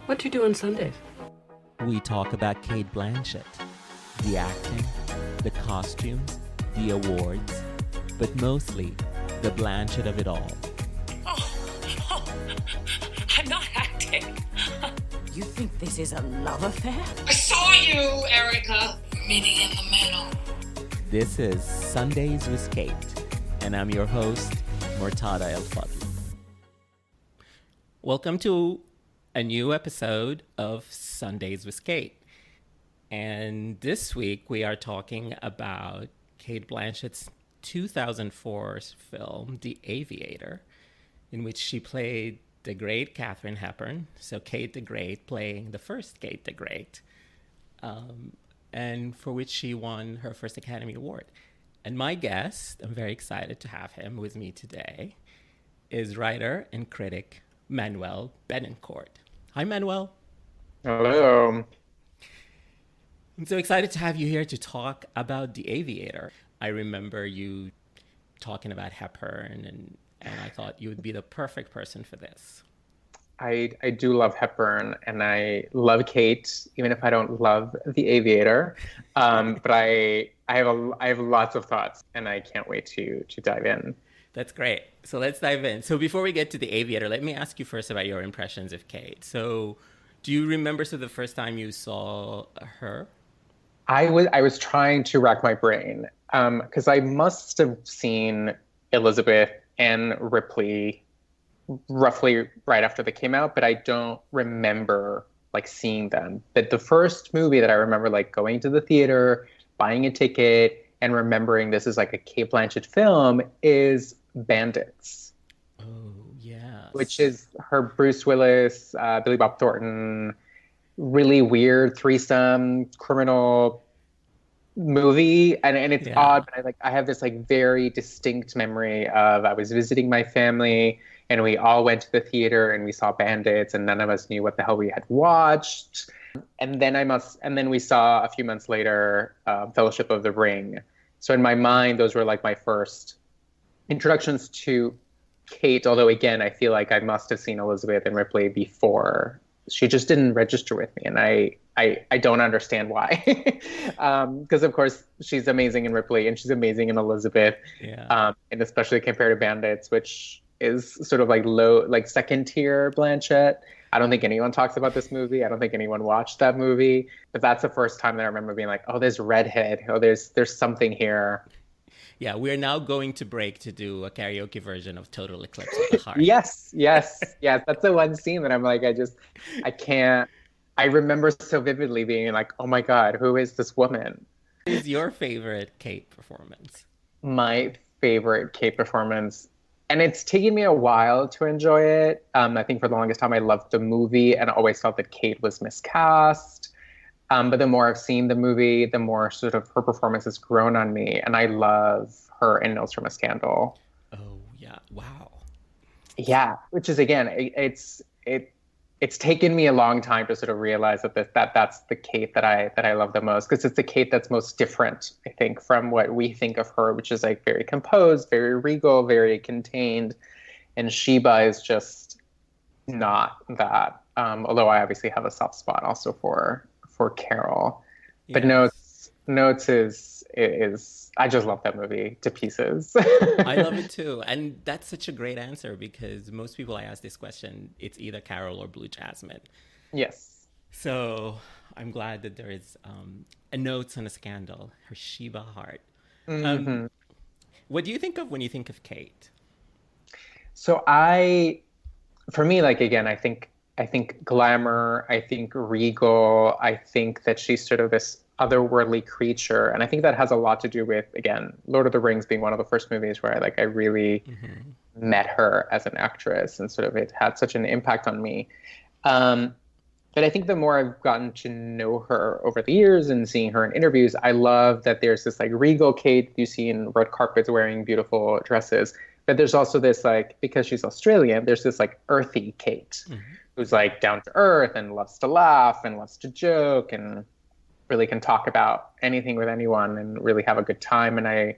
What do you do on Sundays? We talk about Cate Blanchett, the acting, the costumes, the awards, but mostly the Blanchett of it all. Oh, I'm not acting. You think this is a love affair? I saw you, Erica. Meeting in the middle. This is Sundays with Cate, and I'm your host, Murtada Elfadl. Welcome to a new episode of Sundays with Cate. And this week we are talking about Cate Blanchett's 2004 film, The Aviator, in which she played the great Katharine Hepburn, so Kate the Great playing the first Kate the Great, and for which she won her first Academy Award. And my guest, I'm very excited to have him with me today, is writer and critic Manuel Betancourt. Hi, Manuel. Hello. I'm so excited to have you here to talk about The Aviator. I remember you talking about Hepburn, and I thought you would be the perfect person for this. I do love Hepburn, and I love Kate, even if I don't love The Aviator. But I have lots of thoughts, and I can't wait to dive in. That's great. So let's dive in. So before we get to The Aviator, let me ask you first about your impressions of Kate. So do you remember the first time you saw her? I was trying to rack my brain because I must have seen Elizabeth and Ripley roughly right after they came out, but I don't remember seeing them. But the first movie that I remember going to the theater, buying a ticket, and remembering this is a Cate Blanchett film is Bandits. Oh, yeah. Which is her Bruce Willis, Billy Bob Thornton, really weird threesome criminal movie. And it's odd, but I have this very distinct memory of I was visiting my family and we all went to the theater and we saw Bandits and none of us knew what the hell we had watched. And then we saw a few months later Fellowship of the Ring. So in my mind, those were my first introductions to Kate, although again, I feel like I must have seen Elizabeth and Ripley before. She just didn't register with me, and I don't understand why. Because of course she's amazing in Ripley and she's amazing in Elizabeth, and especially compared to Bandits, which is sort of low, second tier Blanchett. I don't think anyone talks about this movie. I don't think anyone watched that movie, but that's the first time that I remember being oh, there's redhead. Oh, there's something here. Yeah, we're now going to break to do a karaoke version of Total Eclipse of the Heart. Yes. That's the one scene that I'm I can't. I remember so vividly being oh my God, who is this woman? What is your favorite Kate performance? My favorite Kate performance, and it's taken me a while to enjoy it. I think for the longest time I loved the movie and always felt that Kate was miscast. But the more I've seen the movie, the more sort of her performance has grown on me. And I love her in Notes from a Scandal. Oh, yeah. Wow. Yeah. Which is, again, it's taken me a long time to sort of realize that's the Kate that I love the most. Because it's the Kate that's most different, I think, from what we think of her, which is very composed, very regal, very contained. And Sheba is just not that. Although I obviously have a soft spot also for Carol. But Notes is I just love that movie to pieces. I love it too. And that's such a great answer because most people I ask this question, it's either Carol or Blue Jasmine. Yes. So I'm glad that there is a Notes and a Scandal, her Sheba heart. Mm-hmm. What do you think of when you think of Kate? So for me, again, I think glamour, I think regal, I think that she's sort of this otherworldly creature. And I think that has a lot to do with, again, Lord of the Rings being one of the first movies where I really met her as an actress and sort of it had such an impact on me. But I think the more I've gotten to know her over the years and seeing her in interviews, I love that there's this regal Kate you see in red carpets wearing beautiful dresses. But there's also this because she's Australian, there's this earthy Kate. Who's down to earth and loves to laugh and loves to joke and really can talk about anything with anyone and really have a good time. And I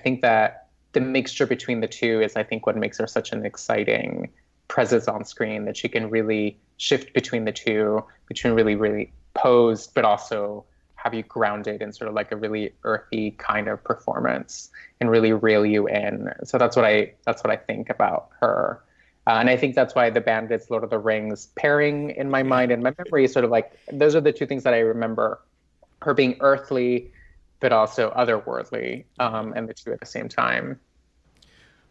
think that the mixture between the two is, I think, what makes her such an exciting presence on screen, that she can really shift between the two, between really, really posed, but also have you grounded in sort of like a really earthy kind of performance and really reel you in. So that's what I think about her. And I think that's why the Bandits, Lord of the Rings pairing in my mind and my memory is sort of like, those are the two things that I remember, her being earthly, but also otherworldly, and the two at the same time.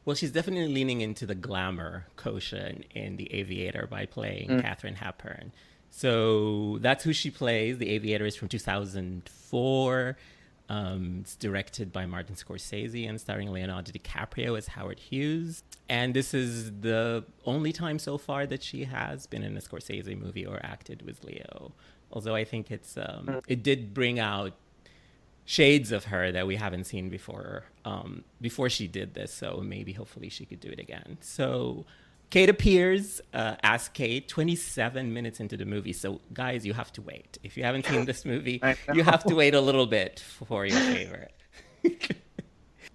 Well, she's definitely leaning into the glamour quotient in The Aviator by playing Katharine Hepburn. So that's who she plays. The Aviator is from 2004. It's directed by Martin Scorsese and starring Leonardo DiCaprio as Howard Hughes. And this is the only time so far that she has been in a Scorsese movie or acted with Leo. Although I think it did bring out shades of her that we haven't seen before she did this. So maybe, hopefully, she could do it again. So Cate appears as Cate 27 minutes into the movie. So guys, you have to wait. If you haven't seen this movie, you have to wait a little bit for your favorite.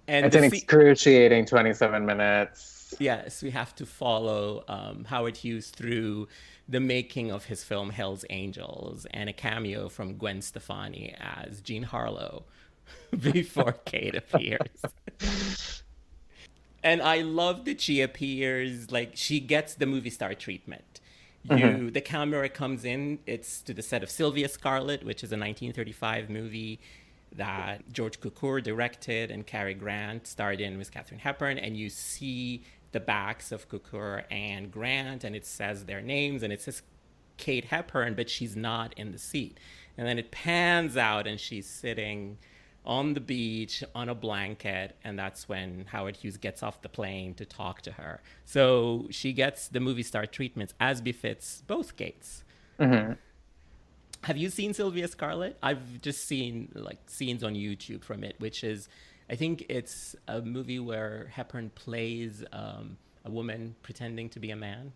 And it's an excruciating 27 minutes. Yes, we have to follow Howard Hughes through the making of his film Hell's Angels and a cameo from Gwen Stefani as Jean Harlow before Cate appears. And I love that she appears, like, she gets the movie star treatment. The camera comes in, it's to the set of Sylvia Scarlett, which is a 1935 movie that George Cukor directed and Cary Grant starred in with Katharine Hepburn, and you see the backs of Cukor and Grant, and it says their names, and it says Cate Hepburn, but she's not in the seat. And then it pans out, and she's sitting on the beach on a blanket, and that's when Howard Hughes gets off the plane to talk to her. So she gets the movie star treatments as befits both Cates. Have you seen Sylvia Scarlett? I've just seen like scenes on YouTube from it, which is, I think it's a movie where Hepburn plays a woman pretending to be a man.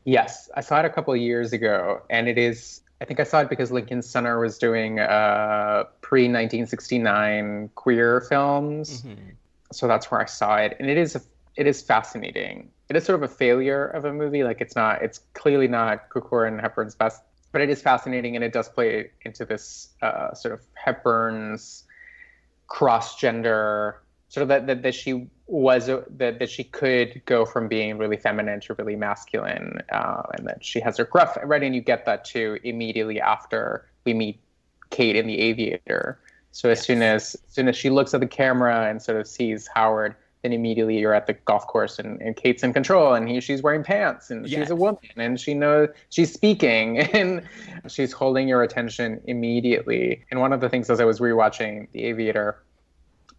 Yes, I saw it a couple of years ago, and it is, I think I saw it because Lincoln Center was doing pre-1969 queer films. So that's where I saw it. And it is fascinating. It is sort of a failure of a movie. Like, it's clearly not Cukor and Hepburn's best, but it is fascinating, and it does play into this sort of Hepburn's cross-gender, sort of that she was, that she could go from being really feminine to really masculine, and that she has her gruff, right? And you get that too immediately after we meet Cate in The Aviator. So as soon as she looks at the camera and sort of sees Howard, then immediately you're at the golf course, and Cate's in control, and she's wearing pants, and she's a woman, and she knows she's speaking, and she's holding your attention immediately. And one of the things, as I was rewatching The Aviator,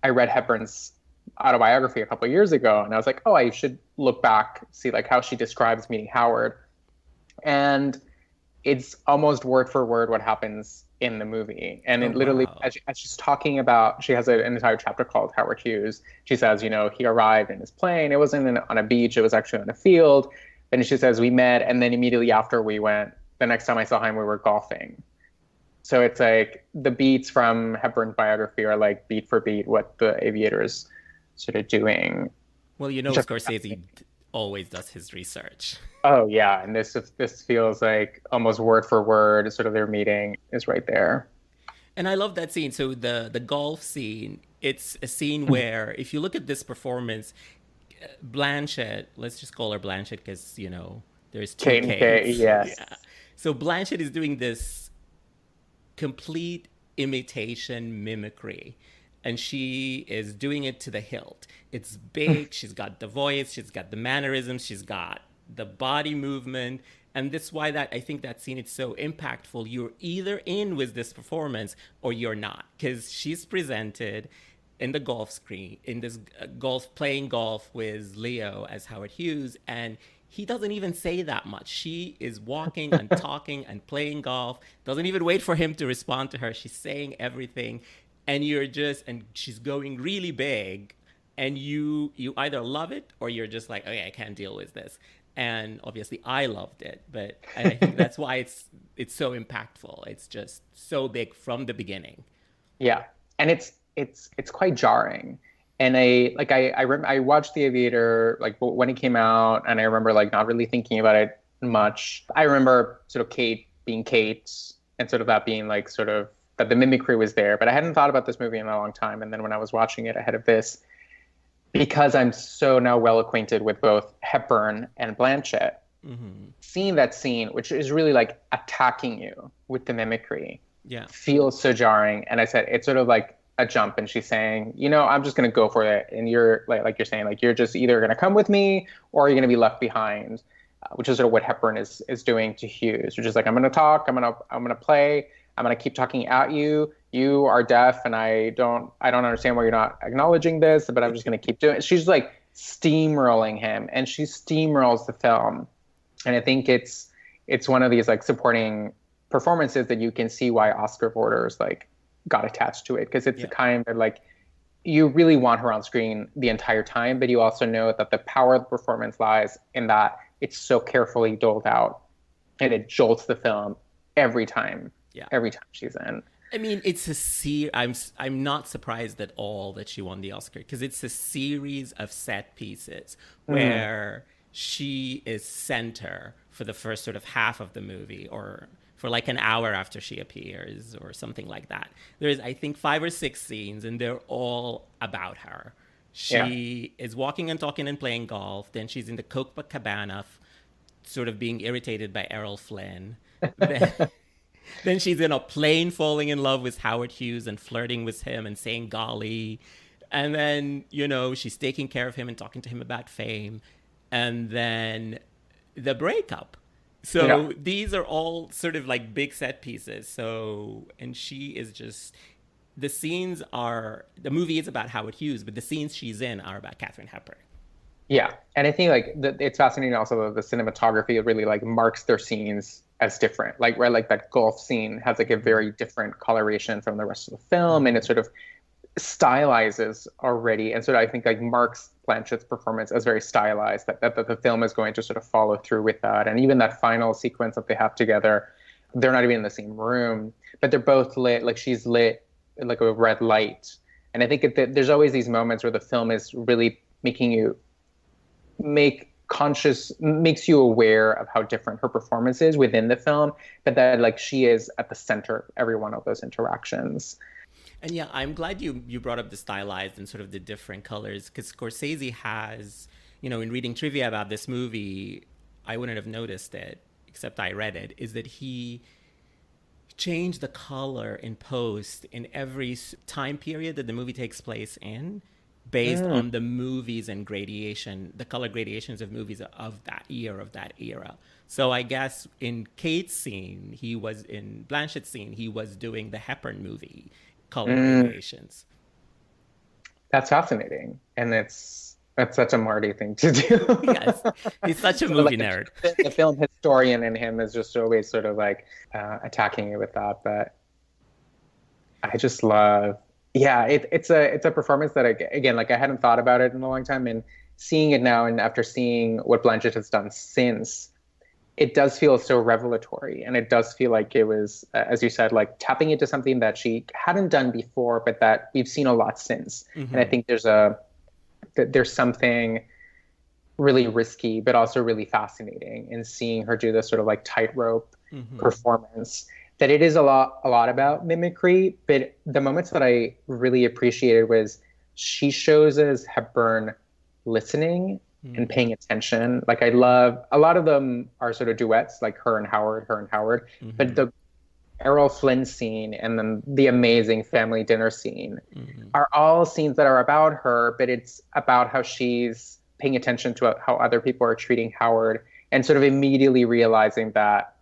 I read Hepburn's autobiography a couple of years ago, and I was like, oh, I should look back, see like how she describes meeting Howard. And it's almost word for word what happens in the movie. And it literally, as she's talking about, she has an entire chapter called Howard Hughes. She says, he arrived in his plane. It wasn't on a beach. It was actually on a field. And she says, we met. And then immediately after we went, the next time I saw him, we were golfing. So it's like the beats from Hepburn's biography are like beat for beat what The Aviator is sort of doing. Well, Scorsese always does his research. Oh yeah, and this feels like almost word for word, sort of their meeting is right there. And I love that scene. So the golf scene, it's a scene where if you look at this performance, Blanchett, let's just call her Blanchett because, there's two Kates. Yes. Yeah. So Blanchett is doing this complete imitation mimicry, and she is doing it to the hilt. It's big. She's got the voice. She's got the mannerisms. She's got the body movement. And that's why I think that scene is so impactful. You're either in with this performance or you're not, because she's presented in the golf screen, in this playing golf with Leo as Howard Hughes, and he doesn't even say that much. She is walking and talking and playing golf, doesn't even wait for him to respond to her. She's saying everything, and and she's going really big, and you either love it or you're just like, okay, I can't deal with this. And obviously I loved it, but I think that's why it's so impactful. It's just so big from the beginning. Yeah, and it's quite jarring. And I watched The Aviator like when it came out, and I remember like not really thinking about it much. I remember sort of Kate being Kate, and sort of that being like sort of that the mimicry was there, but I hadn't thought about this movie in a long time. And then when I was watching it ahead of this, because I'm so now well acquainted with both Hepburn and Blanchett, seeing that scene, which is really like attacking you with the mimicry, feels so jarring. And I said, it's sort of like a jump, and she's saying, I'm just going to go for it. And you're like you're saying, like, you're just either going to come with me or you're going to be left behind, which is sort of what Hepburn is doing to Hughes, which is like, I'm going to talk, I'm going to play, I'm going to keep talking at you. You are deaf, and I don't understand why you're not acknowledging this, but I'm just going to keep doing it. She's like steamrolling him, and she steamrolls the film. And I think it's one of these like supporting performances that you can see why Oscar voters like got attached to it, because it's the kind of like, you really want her on screen the entire time, but you also know that the power of the performance lies in that it's so carefully doled out, and it jolts the film every time. Every time she's in. I mean, I'm not surprised at all that she won the Oscar, because it's a series of set pieces where she is center for the first sort of half of the movie, or for like an hour after she appears, or something like that. There's, I think, 5 or 6 scenes, and they're all about her. She is walking and talking and playing golf. Then she's in the Copacabana, sort of being irritated by Errol Flynn. Then she's in a plane falling in love with Howard Hughes and flirting with him and saying golly. And then, she's taking care of him and talking to him about fame. And then the breakup. So these are all sort of like big set pieces. So, and she is just, the movie is about Howard Hughes, but the scenes she's in are about Katharine Hepburn. Yeah. And I think like it's fascinating also that the cinematography really like marks their scenes as different. Like where like that golf scene has like a very different coloration from the rest of the film, and it sort of stylizes already, and sort of I think like marks Blanchett's performance as very stylized, that the film is going to sort of follow through with that. And even that final sequence that they have together, they're not even in the same room, but they're both lit, like she's lit like a red light. And I think there's always these moments where the film is really making you makes you aware of how different her performance is within the film, but that like she is at the center of every one of those interactions. And yeah, I'm glad you brought up the stylized and sort of the different colors, because Scorsese has, in reading trivia about this movie, I wouldn't have noticed it, except I read it, is that he changed the color in post in every time period that the movie takes place in, based on the movies and the color gradations of movies of that era. So I guess in Kate's scene, in Blanchett's scene, he was doing the Hepburn movie color gradations. That's fascinating. And that's such a Marty thing to do. Yes, he's such a movie nerd. The film historian in him is just always sort of like attacking you with that. But I just love... Yeah, it's a performance that, again, like I hadn't thought about it in a long time, and seeing it now, and after seeing what Blanchett has done since, it does feel so revelatory, and it does feel like it was, as you said, like tapping into something that she hadn't done before, but that we've seen a lot since. And I think there's something really risky, but also really fascinating in seeing her do this sort of like tightrope performance. That it is a lot about mimicry, but the moments that I really appreciated was she shows us Hepburn listening and paying attention. Like I love, a lot of them are sort of duets, like her and Howard, but the Errol Flynn scene and then the amazing family dinner scene are all scenes that are about her, but it's about how she's paying attention to how other people are treating Howard, and sort of immediately realizing that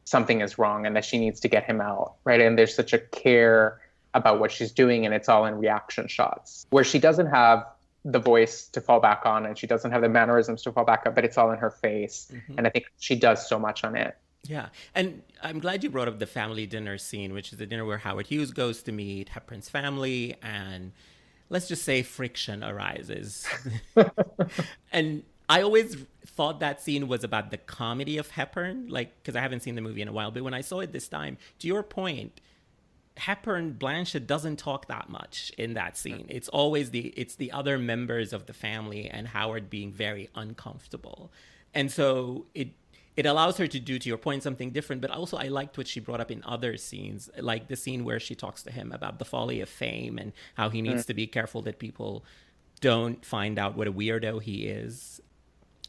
something is wrong and that she needs to get him out, right? And there's such a care about what she's doing, and it's all in reaction shots where she doesn't have the voice to fall back on, and she doesn't have the mannerisms to fall back up, but it's all in her face. And I think she does so much on it. Yeah. And I'm glad you brought up the family dinner scene, which is the dinner where Howard Hughes goes to meet Hepburn's family, and let's just say friction arises. And I always thought that scene was about the comedy of Hepburn, like, because I haven't seen the movie in a while. But when I saw it this time, to your point, Hepburn Blanchett doesn't talk that much in that scene. It's always the other members of the family and Howard being very uncomfortable. And so it allows her to do, to your point, something different. But also I liked what she brought up in other scenes, like the scene where she talks to him about the folly of fame and how he needs to be careful that people don't find out what a weirdo he is.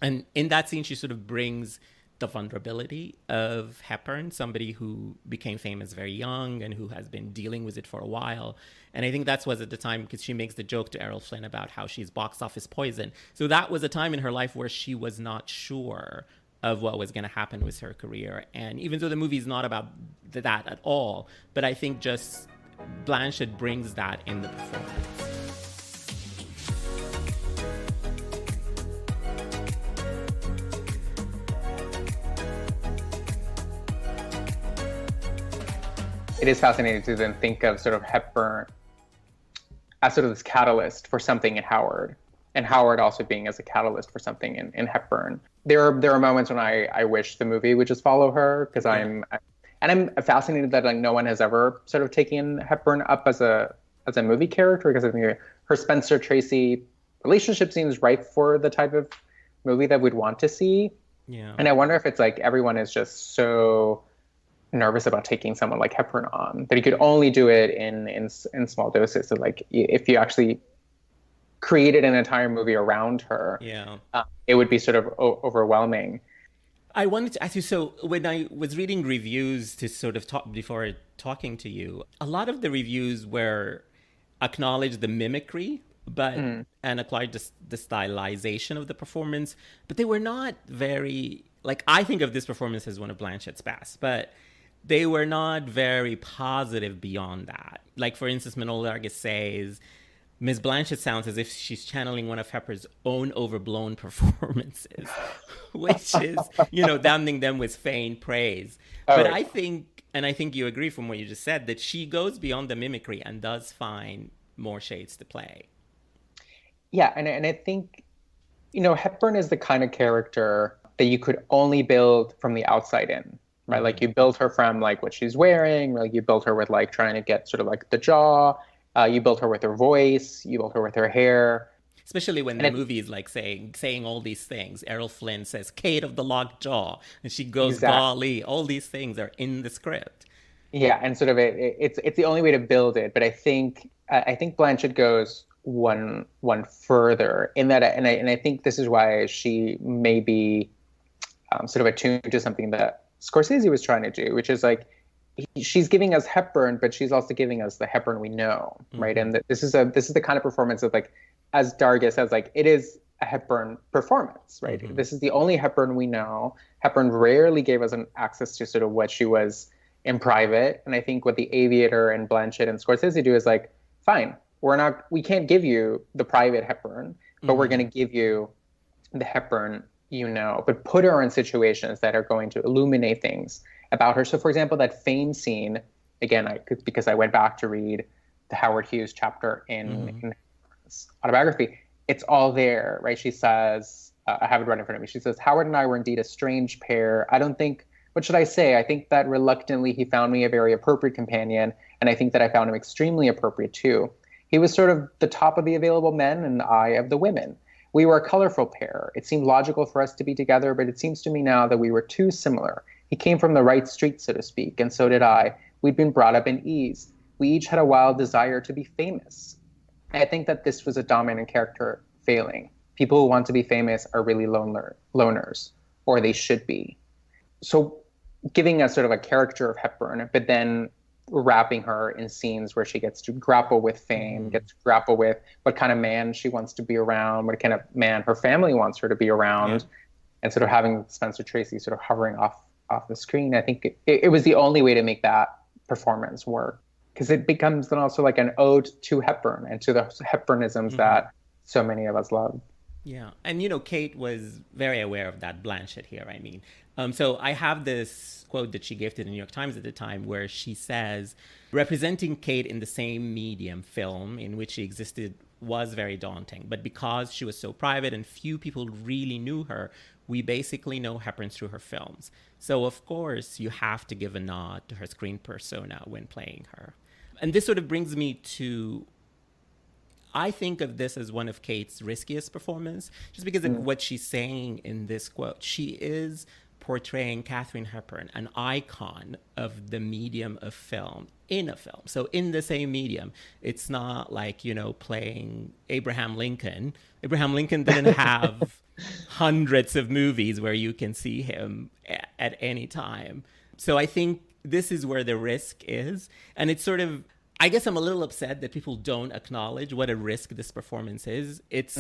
And in that scene, she sort of brings the vulnerability of Hepburn, somebody who became famous very young and who has been dealing with it for a while. And I think that's was at the time, because she makes the joke to Errol Flynn about how she's box office poison. So that was a time in her life where she was not sure of what was going to happen with her career. And even though the movie is not about that at all, but I think just Blanchett brings that in the performance. It is fascinating to then think of sort of Hepburn as sort of this catalyst for something in Howard, and Howard also being as a catalyst for something in Hepburn. There are moments when I wish the movie would just follow her, because I'm fascinated that like no one has ever sort of taken Hepburn up as a movie character, because I think her Spencer Tracy relationship seems ripe for the type of movie that we'd want to see. Yeah. And I wonder if it's like everyone is just so nervous about taking someone like Hepburn on that you could only do it in small doses. So like if you actually created an entire movie around her, it would be sort of overwhelming. I wanted to ask you, so when I was reading reviews to sort of talk before talking to you, a lot of the reviews were acknowledged the mimicry, but and acknowledged the stylization of the performance, but they were not very, like, I think of this performance as one of Blanchett's best, but they were not very positive beyond that. Like, for instance, Manuel Betancourt says, Ms. Blanchett sounds as if she's channeling one of Hepburn's own overblown performances, which is, damning them with feigned praise. But I think, and I think you agree from what you just said, that she goes beyond the mimicry and does find more shades to play. Yeah, and I think, Hepburn is the kind of character that you could only build from the outside in, right? Mm-hmm. Like you build her from like what she's wearing, like you build her with like trying to get sort of like the jaw, you build her with her voice, you build her with her hair. Especially when the movie is like saying all these things. Errol Flynn says, Kate of the locked jaw, and she goes, golly, all these things are in the script. Yeah, and sort of it's the only way to build it. But I think Blanchett goes one further in that, and I think this is why she may be sort of attuned to something that Scorsese was trying to do, which is like she's giving us Hepburn, but she's also giving us the Hepburn we know, right? Mm-hmm. And this is the kind of performance of like, as Dargis says, like it is a Hepburn performance, right? Mm-hmm. This is the only Hepburn we know. Hepburn rarely gave us an access to sort of what she was in private, and I think what The Aviator and Blanchett and Scorsese do is like, fine, we can't give you the private Hepburn, but we're going to give you the Hepburn but put her in situations that are going to illuminate things about her. So, for example, that fame scene, again, because I went back to read the Howard Hughes chapter in his autobiography, it's all there, right? She says, I have it right in front of me. She says, Howard and I were indeed a strange pair. What should I say? I think that reluctantly he found me a very appropriate companion, and I think that I found him extremely appropriate too. He was sort of the top of the available men and I of the women. We were a colorful pair. It seemed logical for us to be together, but it seems to me now that we were too similar. He came from the right street, so to speak, and so did I. We'd been brought up in ease. We each had a wild desire to be famous. I think that this was a dominant character failing. People who want to be famous are really loners, or they should be. So giving us sort of a character of Hepburn, but then wrapping her in scenes where she gets to grapple with fame, gets to grapple with what kind of man she wants to be around, what kind of man her family wants her to be around, and sort of having Spencer Tracy sort of hovering off the screen. I think it was the only way to make that performance work, because it becomes then also like an ode to Hepburn and to the Hepburnisms that so many of us love. Yeah. And, Kate was very aware of that, Blanchett here, I mean. So I have this quote that she gave to the New York Times at the time where she says, representing Kate in the same medium, film, in which she existed was very daunting. But because she was so private and few people really knew her, we basically know Hepburn through her films. So, of course, you have to give a nod to her screen persona when playing her. And this sort of brings me to, I think of this as one of Cate's riskiest performances, just because of what she's saying in this quote. She is portraying Katharine Hepburn, an icon of the medium of film, in a film. So in the same medium, it's not like, playing Abraham Lincoln. Abraham Lincoln didn't have hundreds of movies where you can see him at any time. So I think this is where the risk is. And it's sort of, I guess I'm a little upset that people don't acknowledge what a risk this performance is. It's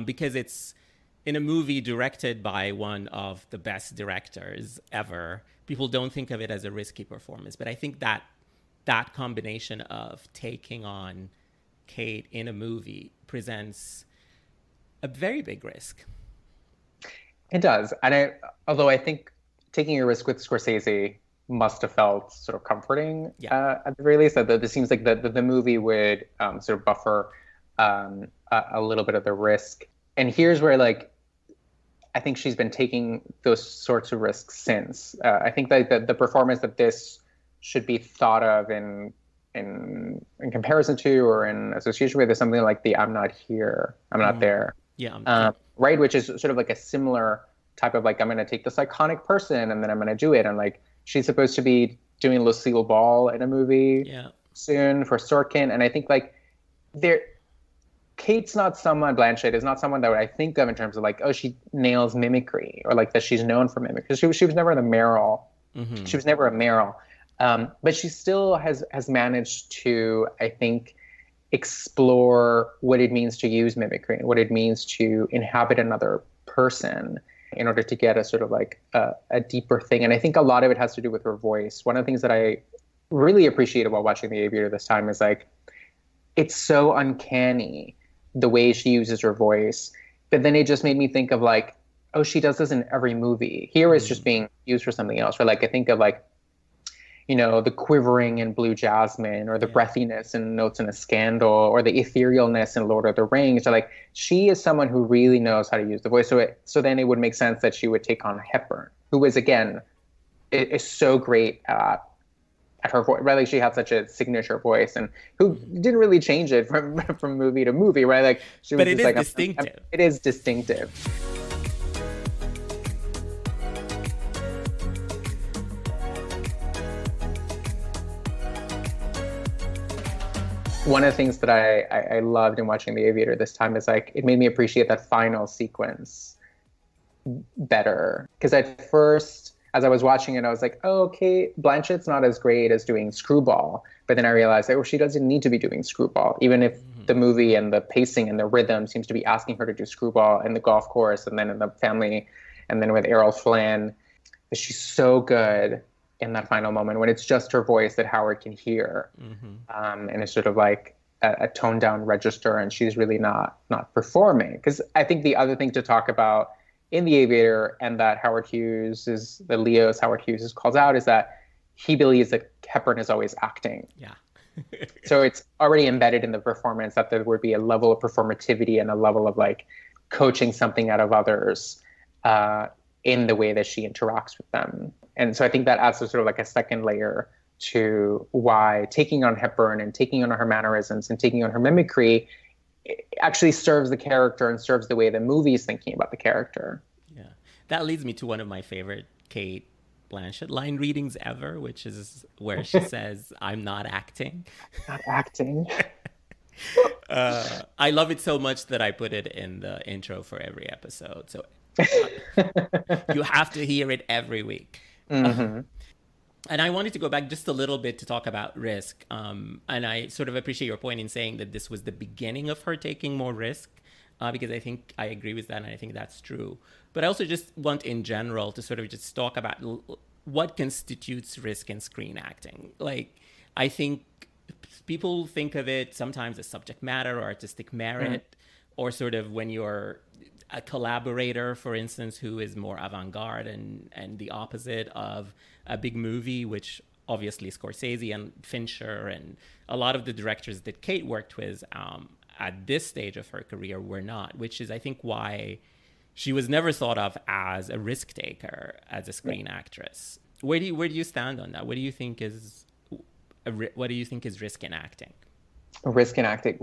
because it's in a movie directed by one of the best directors ever. People don't think of it as a risky performance. But I think that combination of taking on Cate in a movie presents a very big risk. It does. And although I think taking a risk with Scorsese must have felt sort of comforting at the very least. That it seems like the movie would sort of buffer a little bit of the risk. And here's where, like, I think she's been taking those sorts of risks since. I think that the performance that this should be thought of in comparison to or in association with is something like the "I'm not here, I'm not there." Yeah. Right, which is sort of like a similar type of, like, I'm going to take this iconic person and then I'm going to do it. And, like, she's supposed to be doing Lucille Ball in a movie soon for Sorkin. And I think, like, Cate's not someone, Blanchett is not someone that I think of in terms of, like, oh, she nails mimicry, or like that she's known for mimicry. Because she was never the Meryl. Mm-hmm. She was never a Meryl. But she still has managed to, I think, explore what it means to use mimicry and what it means to inhabit another person in order to get a sort of like a deeper thing. And I think a lot of it has to do with her voice. One of the things that I really appreciated while watching The Aviator this time is, like, it's so uncanny the way she uses her voice. But then it just made me think of, like, oh, she does this in every movie. Here it's just being used for something else. Or, like, I think of, like, the quivering in Blue Jasmine, or the breathiness in Notes in a Scandal, or the etherealness in Lord of the Rings. So, like, she is someone who really knows how to use the voice. So then it would make sense that she would take on Hepburn, who is, again, is so great at her voice. Right? Like, she had such a signature voice, and who didn't really change it from movie to movie. Right? Like, she was but it just is like distinctive. It is distinctive. One of the things that I loved in watching The Aviator this time is, like, it made me appreciate that final sequence better. Because at first, as I was watching it, I was like, oh, okay, Blanchett's not as great as doing Screwball. But then I realized, oh, she doesn't need to be doing Screwball. Even if the movie and the pacing and the rhythm seems to be asking her to do Screwball in the golf course and then in the family and then with Errol Flynn. But she's so good in that final moment when it's just her voice that Howard can hear. And it's sort of like a toned down register, and she's really not performing. Because I think the other thing to talk about in The Aviator, and that Howard Hughes calls out, is that he believes that Hepburn is always acting. Yeah. So it's already embedded in the performance that there would be a level of performativity and a level of, like, coaching something out of others in the way that she interacts with them. And so I think that adds to sort of like a second layer to why taking on Hepburn and taking on her mannerisms and taking on her mimicry actually serves the character and serves the way the movie is thinking about the character. Yeah. That leads me to one of my favorite Cate Blanchett line readings ever, which is where she says, "I'm not acting." Not acting. I love it so much that I put it in the intro for every episode. So you have to hear it every week. Mm-hmm. And I wanted to go back just a little bit to talk about risk. And I sort of appreciate your point in saying that this was the beginning of her taking more risk, because I think I agree with that, and I think that's true. But I also just want in general to sort of just talk about what constitutes risk in screen acting. Like, I think people think of it sometimes as subject matter or artistic merit, or sort of when you're a collaborator, for instance, who is more avant-garde and the opposite of a big movie, which obviously Scorsese and Fincher and a lot of the directors that Cate worked with at this stage of her career were not, which is, I think, why she was never thought of as a risk taker as a screen actress. Where do you stand on that? What do you think is what do you think is risk in acting? Risk in acting.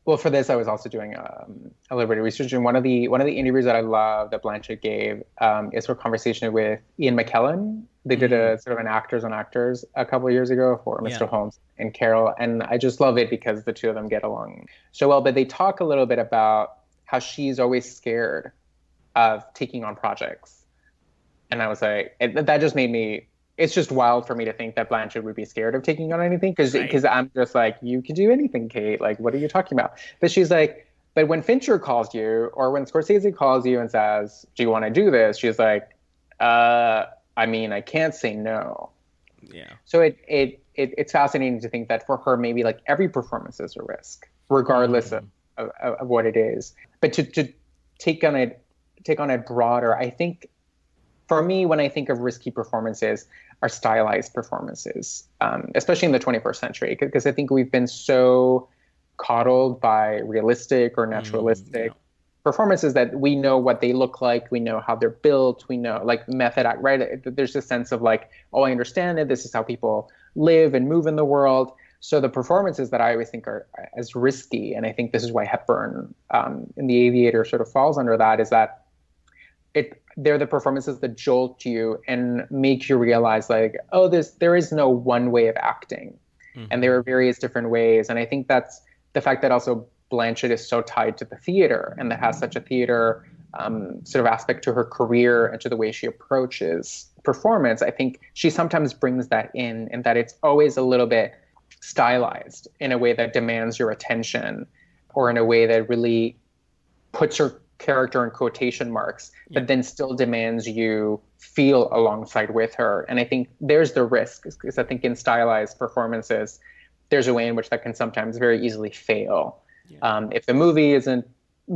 Well, for this, I was also doing a little bit of research, and one of the interviews that I love that Blanchett gave is her conversation with Ian McKellen. They did a sort of an actors on actors a couple of years ago for Mr. Holmes and Carol, and I just love it because the two of them get along so well. But they talk a little bit about how she's always scared of taking on projects, and I was like, that just made me. It's just wild for me to think that Blanchett would be scared of taking on anything because I'm just like, you can do anything, Kate. Like, what are you talking about? But she's like, but when Fincher calls you or when Scorsese calls you and says, do you want to do this? She's like, I mean, I can't say no. Yeah. So it's fascinating to think that for her, maybe like every performance is a risk, regardless of what it is. But to take on it broader, I think, for me, when I think of risky performances, are stylized performances, especially in the 21st century, because I think we've been so coddled by realistic or naturalistic performances that we know what they look like, we know how they're built, we know like method act, right? There's this sense of like, oh, I understand it. This is how people live and move in the world. So the performances that I always think are as risky, and I think this is why Hepburn in The Aviator sort of falls under that, is that they're the performances that jolt you and make you realize like, oh, there is no one way of acting. And there are various different ways. And I think that's the fact that also Blanchett is so tied to the theater and that has such a theater sort of aspect to her career and to the way she approaches performance. I think she sometimes brings that in, and that it's always a little bit stylized in a way that demands your attention, or in a way that really puts her character in quotation marks, but then still demands you feel alongside with her. And I think there's the risk, because I think in stylized performances, there's a way in which that can sometimes very easily fail. If the movie isn't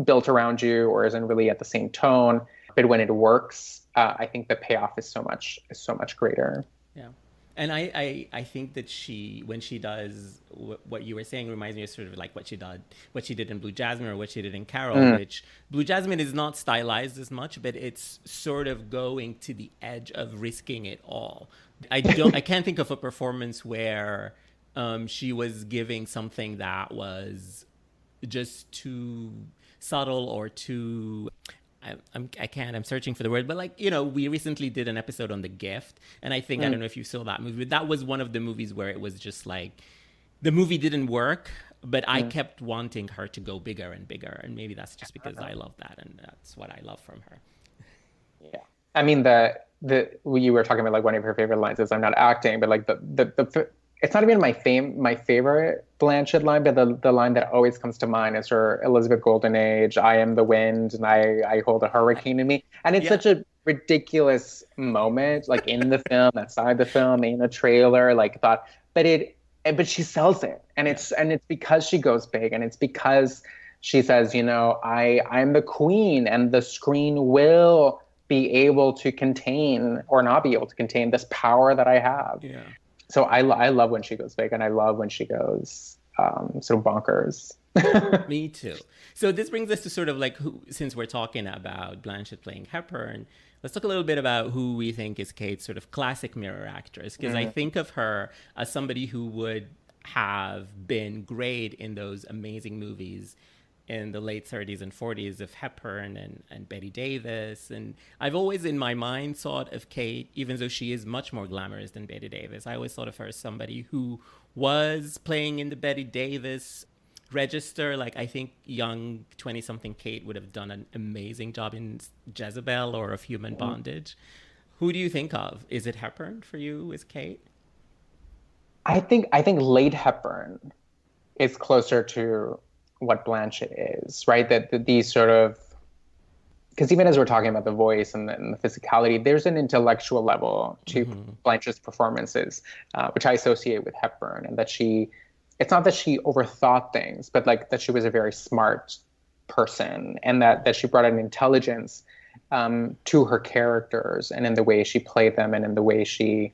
built around you or isn't really at the same tone, but when it works, I think the payoff is so much greater. Yeah. And I think that when she does what you were saying, reminds me of sort of like what she did in Blue Jasmine, or what she did in Carol, which Blue Jasmine is not stylized as much, but it's sort of going to the edge of risking it all. I can't think of a performance where she was giving something that was just too subtle or too... I'm searching for the word, but like, we recently did an episode on The Gift, and I think, I don't know if you saw that movie, but that was one of the movies where it was just like, the movie didn't work, but I kept wanting her to go bigger and bigger. And maybe that's just because I love that. And that's what I love from her. Yeah. I mean, you were talking about like one of her favorite lines is, I'm not acting, but like the it's not even my favorite Blanchett line, but the line that always comes to mind is her Elizabeth Golden Age, I am the wind and I hold a hurricane in me. And it's such a ridiculous moment, like in the film, outside the film, in a trailer, but she sells it. And it's because she goes big, and it's because she says, I'm the queen, and the screen will be able to contain or not be able to contain this power that I have. Yeah. So I love when she goes big, and I love when she goes sort of bonkers. Me too. So this brings us to sort of like, since we're talking about Blanchett playing Hepburn, let's talk a little bit about who we think is Kate's sort of classic mirror actress. Because I think of her as somebody who would have been great in those amazing movies in the late 30s and 40s of Hepburn and Bette Davis. And I've always in my mind thought of Kate, even though she is much more glamorous than Bette Davis, I always thought of her as somebody who was playing in the Bette Davis register. Like, I think young 20-something Kate would have done an amazing job in Jezebel or of Human Bondage. Who do you think of? Is it Hepburn for you as Kate? I think late Hepburn is closer to what Blanchett is, right? That these sort of, because even as we're talking about the voice and the physicality, there's an intellectual level to Blanchett's performances, which I associate with Hepburn, and that it's not that she overthought things, but like that she was a very smart person, and that she brought an intelligence to her characters, and in the way she played them, and in the way she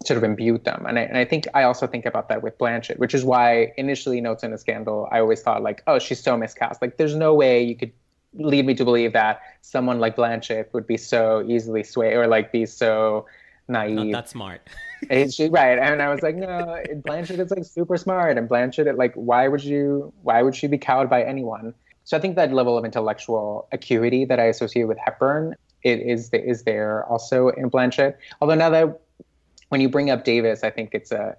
sort of imbued them. And I also think about that with Blanchett, which is why initially Notes in a Scandal, I always thought like, oh, she's so miscast. Like, there's no way you could lead me to believe that someone like Blanchett would be so easily swayed, or like be so Not naive. that smart. Right. And I was like, no, Blanchett is like super smart. And Blanchett, like, why would she be cowed by anyone? So I think that level of intellectual acuity that I associate with Hepburn is there also in Blanchett. Although now that when you bring up Davis, I think it's a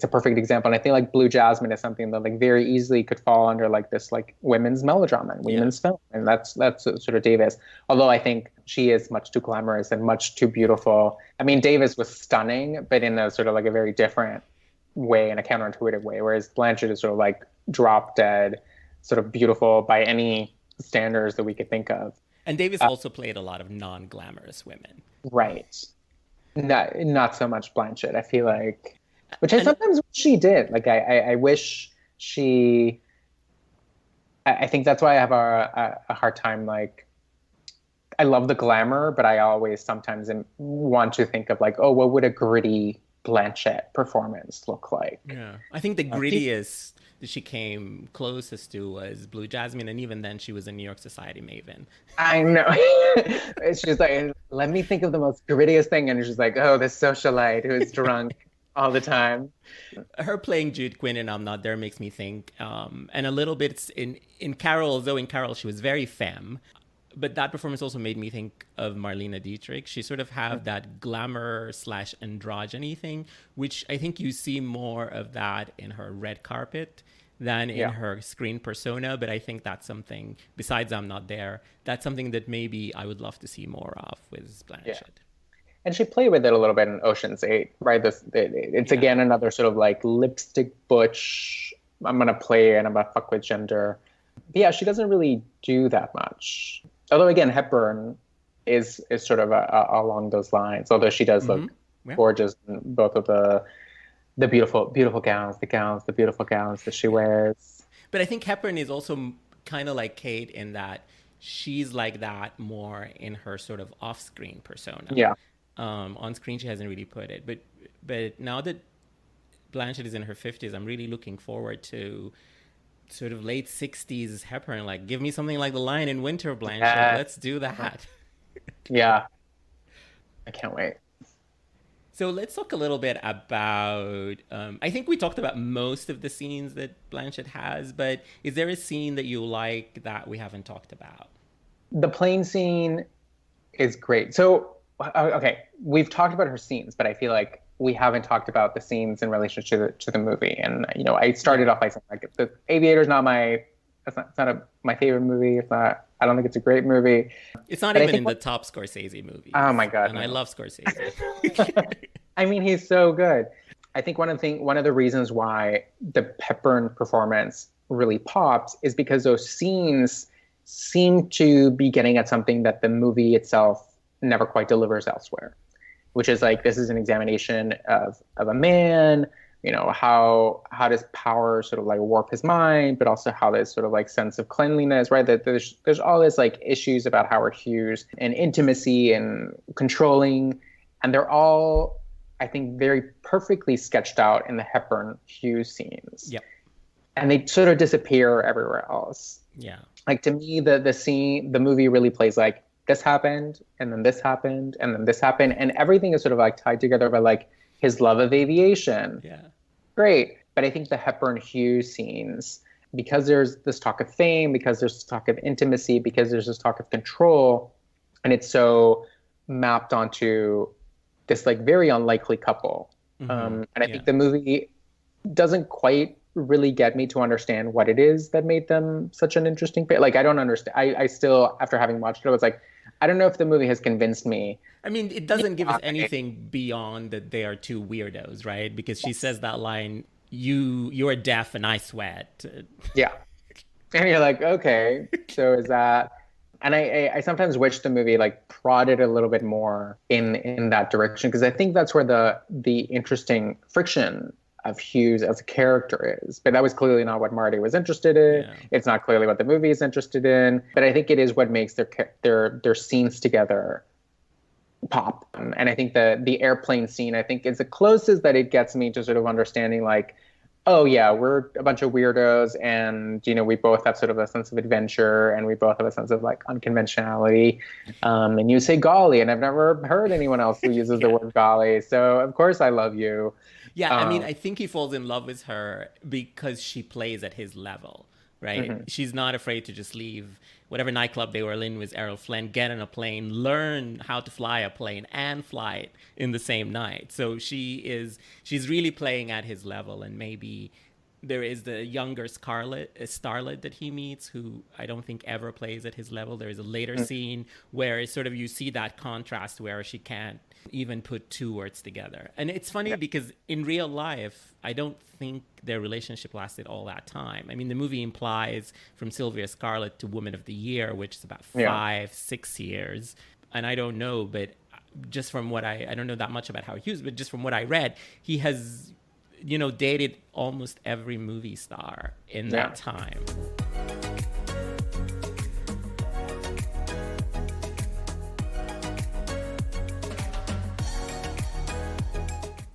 perfect example. And I think like Blue Jasmine is something that like very easily could fall under like this like women's melodrama and women's film. And that's sort of Davis. Although I think she is much too glamorous and much too beautiful. I mean, Davis was stunning, but in a sort of like a very different way, in a counterintuitive way. Whereas Blanchett is sort of like drop dead, sort of beautiful by any standards that we could think of. And Davis also played a lot of non-glamorous women. Right. Not so much Blanchett. I feel like, which I sometimes wish she did. Like I wish she. I think that's why I have a hard time. Like, I love the glamour, but I always sometimes want to think of like, oh, what would a gritty Blanchett performance look like? Yeah, I think the grittiest that she came closest to was Blue Jasmine, and even then, she was a New York Society maven. I know. She's like, let me think of the most grittiest thing, and she's like, oh, this socialite who is drunk all the time. Her playing Jude Quinn and I'm Not There makes me think, and a little bit in Carol, though in Carol she was very femme, but that performance also made me think of Marlene Dietrich. She sort of have that glamour / androgyny thing, which I think you see more of that in her red carpet than in her screen persona. But I think that's something, besides I'm Not There, that's something that maybe I would love to see more of with Blanchett. Yeah. And she played with it a little bit in Ocean's 8, right? It's again another sort of like lipstick butch, I'm going to play and I'm going to fuck with gender. But yeah, she doesn't really do that much. Although again, Hepburn is sort of along those lines. Although she does look gorgeous in both of the beautiful gowns, the beautiful gowns that she wears. But I think Hepburn is also kind of like Cate in that she's like that more in her sort of off-screen persona. Yeah. On screen, she hasn't really put it. But now that Blanchett is in her 50s, I'm really looking forward to sort of late 60s Hepburn. Like, give me something like The Lion in Winter, Blanchett. Let's do that. Yeah. I can't wait. So let's talk a little bit about, I think we talked about most of the scenes that Blanchett has, but is there a scene that you like that we haven't talked about? The plane scene is great. So, okay, we've talked about her scenes, but I feel like we haven't talked about the scenes in relation to the movie. And, you know, I started off by saying, like, The Aviator is not my favorite movie. I don't think it's a great movie. It's not even in the top Scorsese movies. Oh my God. And I love Scorsese. I mean, he's so good. I think one of the reasons why the Hepburn performance really pops is because those scenes seem to be getting at something that the movie itself never quite delivers elsewhere, which is like, this is an examination of a man, you know, how does power sort of like warp his mind, but also how this sort of like sense of cleanliness, right? That there's all this like issues about Howard Hughes and intimacy and controlling, and they're all, I think, very perfectly sketched out in the Hepburn Hughes scenes. Yep. And they sort of disappear everywhere else. Yeah. Like, to me, the movie really plays like, this happened, and then this happened, and then this happened, and everything is sort of like tied together by like his love of aviation. Yeah. Great. But I think the Hepburn Hughes scenes, because there's this talk of fame, because there's this talk of intimacy, because there's this talk of control, and it's so mapped onto this like very unlikely couple. And I think the movie doesn't quite really get me to understand what it is that made them such an interesting pair. Like, I don't understand. I still, after having watched it, I was like, I don't know if the movie has convinced me. I mean, it doesn't give us anything beyond that they are two weirdos, right? Because she says that line, you're deaf and I sweat. Yeah. And you're like, okay, so is that... And I sometimes wish the movie like prodded a little bit more in that direction, because I think that's where the interesting friction of Hughes as a character is. But that was clearly not what Marty was interested in. Yeah. It's not clearly what the movie is interested in. But I think it is what makes their scenes together pop. And I think the airplane scene, I think, is the closest that it gets me to sort of understanding like Oh yeah, we're a bunch of weirdos, and we both have sort of a sense of adventure, and we both have a sense of like unconventionality. And you say golly, and I've never heard anyone else who uses the Yeah. word golly. So of course I love you. Yeah, I mean, Um, I think he falls in love with her because she plays at his level, right? mhm. She's not afraid to just leave whatever nightclub they were in with Errol Flynn, get on a plane, learn how to fly a plane, and fly it in the same night. So she's really playing at his level, and maybe there is the younger Starlet that he meets, who I don't think ever plays at his level. There is a later scene where it's sort of you see that contrast where she can't even put two words together. And it's funny because in real life, I don't think their relationship lasted all that time. I mean, the movie implies from Sylvia Scarlett to Woman of the Year, which is about Yeah. 5-6 years. And I don't know, but just from what I don't know that much about Howard Hughes, but just from what I read, he has dated almost every movie star in that time.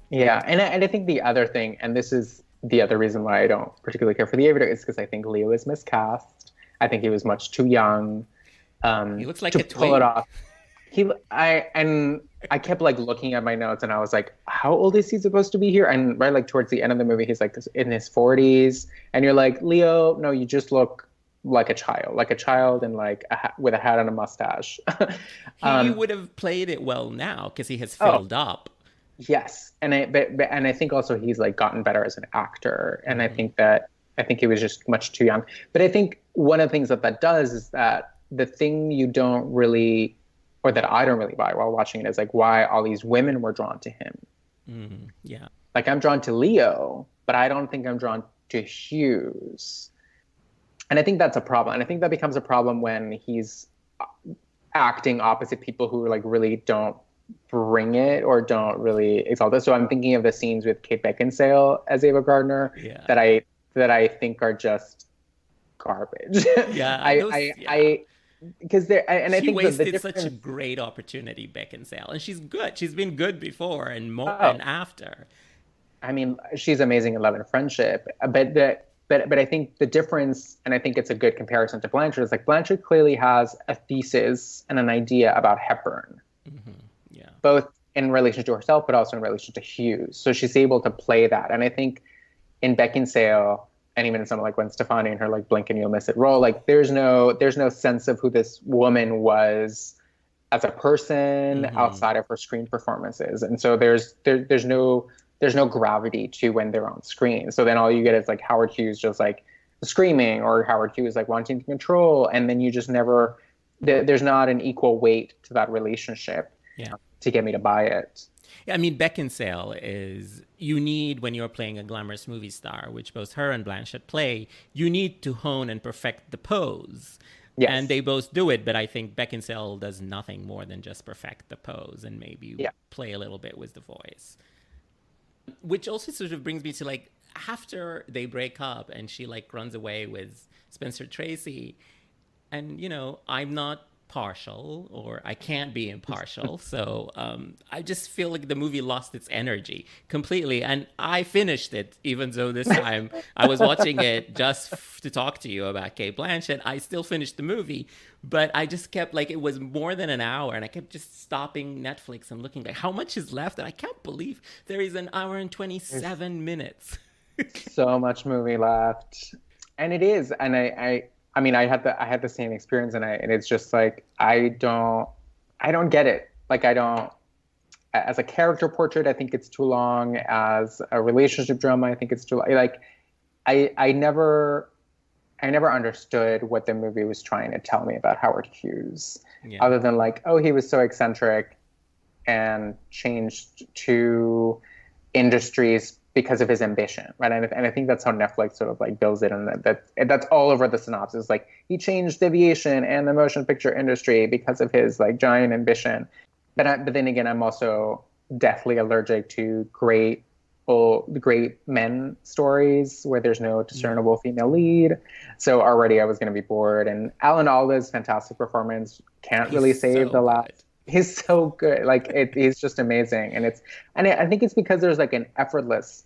Yeah, and I think the other thing, and this is the other reason why I don't particularly care for The Aviator, is because I think Leo is miscast. I think he was much too young He looks like to a pull it twink. off. I kept like looking at my notes, and I was like, how old is he supposed to be here? And right, like towards the end of the movie, he's like in his 40s, and you're like, Leo, no, you just look like a child, and like with a hat and a mustache. He would have played it well now because he has Oh, filled up. yes, and I think also he's like gotten better as an actor, and I think he was just much too young. But I think one of the things that does is that the thing you don't really, or that I don't really buy while watching it, is like why all these women were drawn to him. Yeah. Like I'm drawn to Leo, but I don't think I'm drawn to Hughes, and I think that's a problem. And I think that becomes a problem when he's acting opposite people who like really don't bring it or don't really exalt it. So I'm thinking of the scenes with Kate Beckinsale as Ava Gardner Yeah. that I think are just garbage. Yeah. I because there and I She think the wasted such a difference. great opportunity, Beckinsale. And she's good. She's been good before and more Oh, and after. I mean, she's amazing in Love and Friendship, but I think the difference, and I think it's a good comparison to Blanchett, is like Blanchett clearly has a thesis and an idea about Hepburn, Yeah. both in relation to herself, but also in relation to Hughes. So she's able to play that. And I think in Beckinsale, and even in someone like Gwen Stefani in her like blink and you'll miss it role, like there's no sense of who this woman was as a person outside of her screen performances. And so there's no gravity to when they're on screen. So then all you get is like Howard Hughes just like screaming, or Howard Hughes like wanting to control, and then you just never there's not an equal weight to that relationship Yeah. to get me to buy it. Yeah, I mean, Beckinsale is, you need, when you're playing a glamorous movie star, which both her and Blanchett play, you need to hone and perfect the pose. Yes. And they both do it, but I think Beckinsale does nothing more than just perfect the pose and maybe play a little bit with the voice. Which also sort of brings me to like, after they break up and she like runs away with Spencer Tracy, and I'm not partial, or I can't be impartial, so I just feel like the movie lost its energy completely. And I finished it, even though this time I was watching it just to talk to you about Cate Blanchett. I still finished the movie, but I just kept like, it was more than an hour, and I kept just stopping Netflix and looking like how much is left, and I can't believe there is an hour and 27 minutes. So much movie left, and it is, and I mean, I had the same experience, and it's just like I don't get it. Like I don't, as a character portrait, I think it's too long. As a relationship drama, I think it's too long. Like I never understood what the movie was trying to tell me about Howard Hughes, other than like, oh, he was so eccentric and changed to industries because of his ambition, right? And I think that's how Netflix sort of like builds it, and that's all over the synopsis. Like he changed aviation and the motion picture industry because of his like giant ambition. But then again, I'm also deathly allergic to great men stories where there's no discernible female lead. So already I was going to be bored. And Alan Alda's fantastic performance can't really save the last. He's so good. Like he's just amazing. And I think it's because there's like an effortless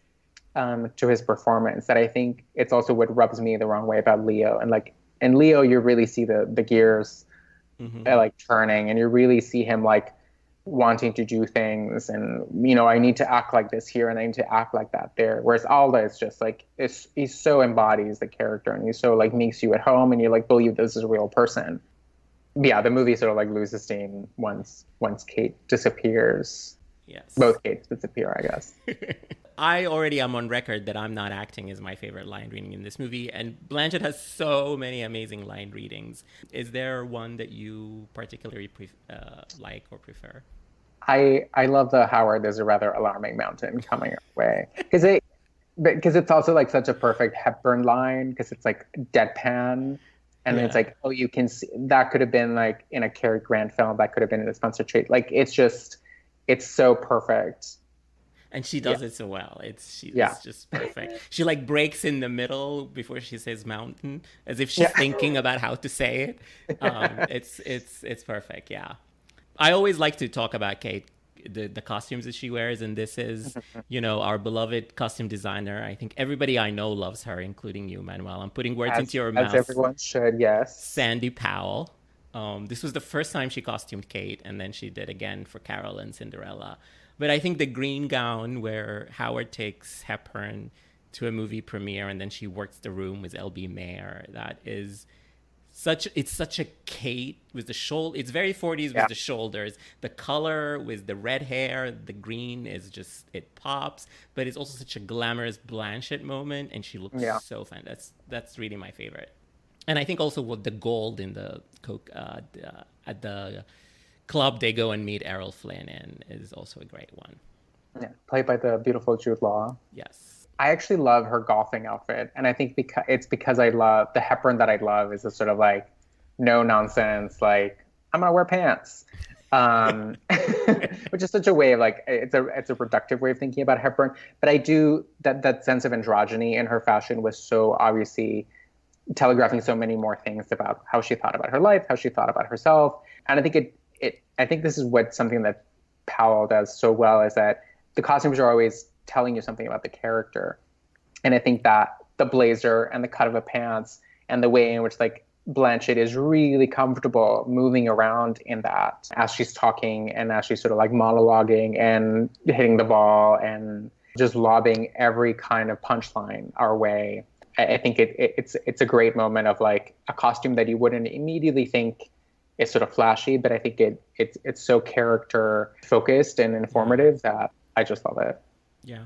to his performance that I think it's also what rubs me the wrong way about Leo. And like in Leo, you really see the gears like turning, and you really see him like wanting to do things, and I need to act like this here and I need to act like that there. Whereas Alda is just like he so embodies the character, and he so like makes you at home, and you like believe this is a real person. Yeah, the movie sort of like loses steam once Cate disappears. Yes. Both Cates disappear, I guess. I already am on record that I'm not acting is my favorite line reading in this movie, and Blanchett has so many amazing line readings. Is there one that you particularly like or prefer? I love the Howard, there's a rather alarming mountain coming our way. Because it's also like such a perfect Hepburn line, because it's like deadpan. And it's like, oh, you can see that could have been like in a Cary Grant film, that could have been in a Spencer Tracy. Like it's so perfect. And she does it so well. She's just perfect. She like breaks in the middle before she says mountain, as if she's thinking about how to say it. It's perfect. Yeah. I always like to talk about Cate, the costumes that she wears, and this is, our beloved costume designer. I think everybody I know loves her, including you, Manuel. I'm putting words into your mouth. As everyone should, yes. Sandy Powell. This was the first time she costumed Cate, and then she did again for Carol and Cinderella. But I think the green gown where Howard takes Hepburn to a movie premiere and then she works the room with L.B. Mayer, that is it's such a Cate with the shoulder. It's very 40s with the shoulders. The color with the red hair, the green is just, it pops. But it's also such a glamorous Blanchett moment, and she looks so fun. That's really my favorite. And I think also with the gold in the Coke at the club they go and meet Errol Flynn in is also a great one. Yeah, played by the beautiful Jude Law. Yes. I actually love her golfing outfit, and I think because I love the Hepburn that I love is a sort of like no nonsense, like I'm gonna wear pants, which is such a way of like it's a reductive way of thinking about Hepburn. But I do that sense of androgyny in her fashion was so obviously telegraphing so many more things about how she thought about her life, how she thought about herself, and I think I think this is something that Powell does so well, is that the costumes are always telling you something about the character. And I think that the blazer and the cut of the pants and the way in which like Blanchett is really comfortable moving around in that as she's talking and as she's sort of like monologuing and hitting the ball and just lobbing every kind of punchline our way. I think it's a great moment of like a costume that you wouldn't immediately think is sort of flashy, but I think it's so character focused and informative that I just love it. Yeah.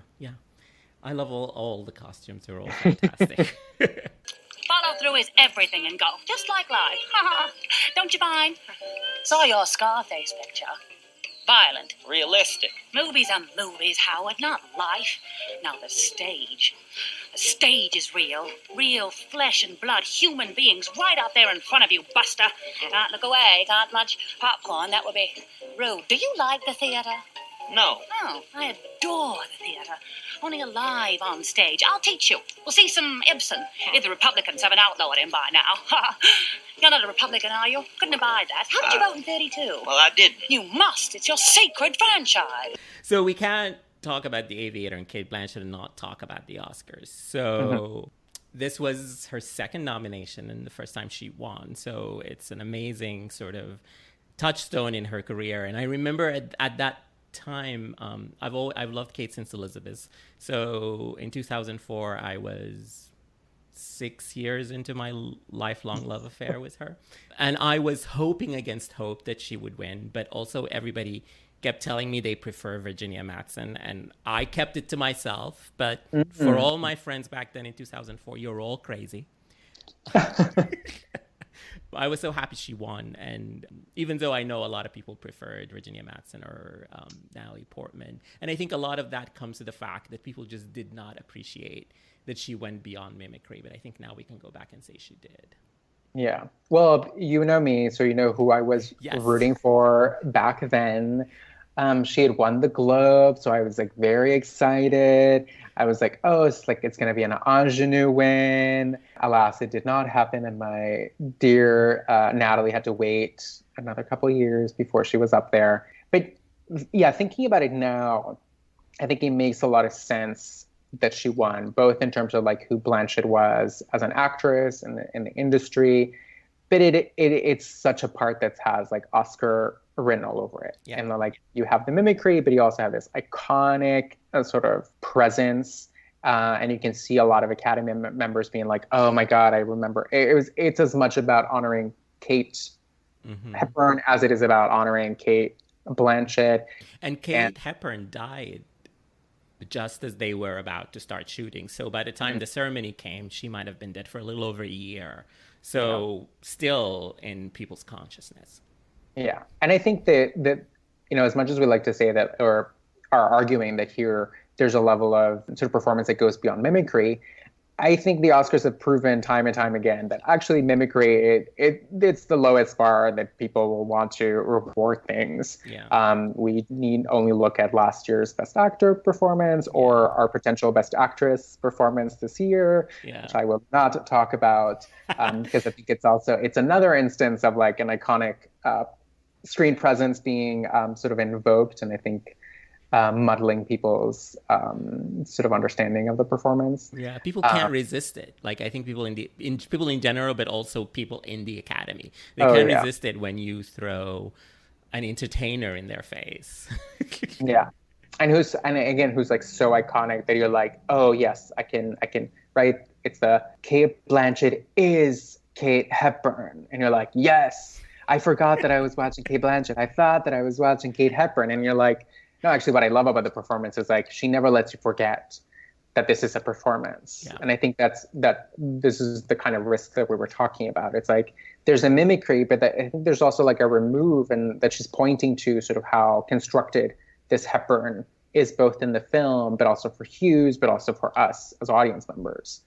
I love all the costumes. They're all fantastic. Follow through is everything in golf, just like life. Don't you find? Saw your Scarface picture. Violent. Realistic. Movies are movies, Howard, not life. Now the stage. The stage is real. Real flesh and blood, human beings right out there in front of you, Buster. Can't look away, can't munch popcorn, that would be rude. Do you like the theater? No. Oh, I adore the theater. Only alive on stage. I'll teach you. We'll see some Ibsen. The Republicans haven't outlawed him by now. You're not a Republican, are you? Couldn't abide that. How did you vote in 32? Well, I didn't. You must. It's your sacred franchise. So we can't talk about The Aviator and Cate Blanchett and not talk about the Oscars. So this was her second nomination and the first time she won. So it's an amazing sort of touchstone in her career. And I remember at that time, I've loved Cate since Elizabeth. So in 2004, I was 6 years into my lifelong love affair with her, and I was hoping against hope that she would win. But also, everybody kept telling me they prefer Virginia Madsen, and I kept it to myself. But for all my friends back then in 2004, you're all crazy. I was so happy she won, and even though I know a lot of people preferred Virginia Madsen or Natalie Portman, and I think a lot of that comes to the fact that people just did not appreciate that she went beyond mimicry, but I think now we can go back and say she did. Yeah. Well, you know me, so you know who I was rooting for back then. She had won the Globe, so I was like very excited. I was like, oh, it's going to be an ingenue win. Alas, it did not happen, and my dear Natalie had to wait another couple of years before she was up there. But yeah, thinking about it now, I think it makes a lot of sense that she won, both in terms of like who Blanchett was as an actress in the industry, but it's such a part that has like Oscar written all over it. Yeah. And like you have the mimicry, but you also have this iconic sort of presence. And you can see a lot of Academy members being like, "Oh my God, I remember." It's as much about honoring Cate Hepburn as it is about honoring Cate Blanchett. And Cate Hepburn died just as they were about to start shooting. So by the time the ceremony came, she might have been dead for a little over a year. So still in people's consciousness. Yeah. And I think that as much as we like to say that, or are arguing that here there's a level of sort of performance that goes beyond mimicry, I think the Oscars have proven time and time again that actually mimicry, it's the lowest bar that people will want to reward things. Yeah. We need only look at last year's Best Actor performance or our potential Best Actress performance this year, which I will not talk about because I think it's another instance of like an iconic screen presence being sort of invoked, and I think muddling people's sort of understanding of the performance. Yeah, people can't resist it. Like I think people in general, but also people in the Academy, they can't resist it when you throw an entertainer in their face. Yeah, and who's like so iconic that you're like, oh yes, I can right. It's the Cate Blanchett is Cate Hepburn, and you're like, yes, I forgot that I was watching Cate Blanchett. I thought that I was watching Cate Hepburn, and you're like. No, actually, what I love about the performance is like she never lets you forget that this is a performance, and I think that this is the kind of risk that we were talking about. It's like there's a mimicry, but I think there's also like a remove, and that she's pointing to sort of how constructed this Hepburn is, both in the film, but also for Hughes, but also for us as audience members.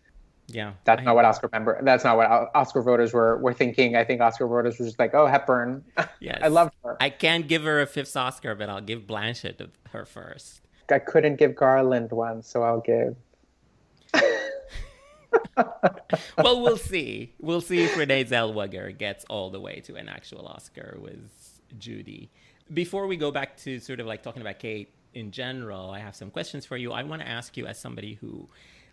Yeah, that's not what Oscar voters were thinking. I think Oscar voters were just like, "Oh, Hepburn, yes. I loved her. I can't give her a fifth Oscar, but I'll give Blanchett her first." I couldn't give Garland one, so I'll give. Well, we'll see. We'll see if Renee Zellweger gets all the way to an actual Oscar with Judi. Before we go back to sort of like talking about Cate in general, I have some questions for you. I want to ask you, as somebody who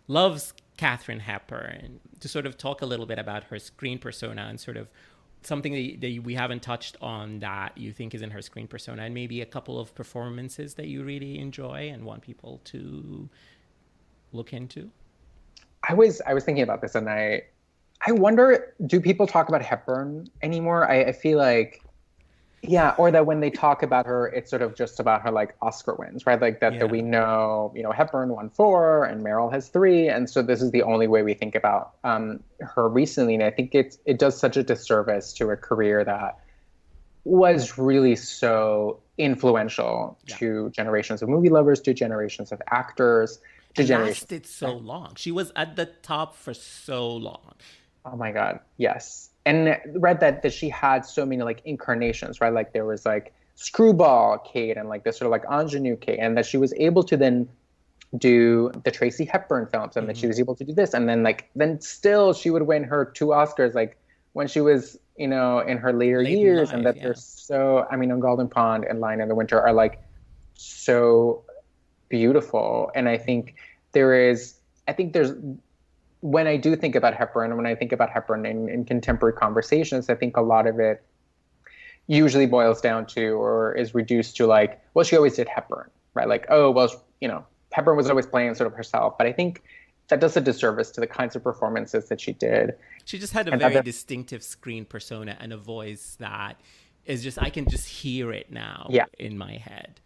loves Katharine Hepburn, to sort of talk a little bit about her screen persona and sort of something that we haven't touched on that you think is in her screen persona, and maybe a couple of performances that you really enjoy and want people to look into. I was thinking about this, and I wonder, do people talk about Hepburn anymore? I feel like, yeah, or that when they talk about her, it's sort of just about her like Oscar wins, right? Like that we know, Hepburn won 4 and Meryl has 3, and so this is the only way we think about her recently. And I think it does such a disservice to a career that was really so influential to generations of movie lovers, to generations of actors, to generations. Lasted so long. She was at the top for so long. Oh my God, yes. And read that she had so many like incarnations, right? Like there was like Screwball Cate and like this sort of like ingenue Cate, and that she was able to then do the Tracy Hepburn films, and that she was able to do this, and then still she would win her 2 Oscars like when she was in her later years, and that they're so, On Golden Pond and Lion in the Winter are like so beautiful. And I think there's when I do think about Hepburn, when I think about Hepburn in contemporary conversations, I think a lot of it usually boils down to, or is reduced to like, well, she always did Hepburn, right? Like, oh, well, Hepburn was always playing sort of herself. But I think that does a disservice to the kinds of performances that she did. She just had a very distinctive screen persona and a voice that is just, I can just hear it now in my head.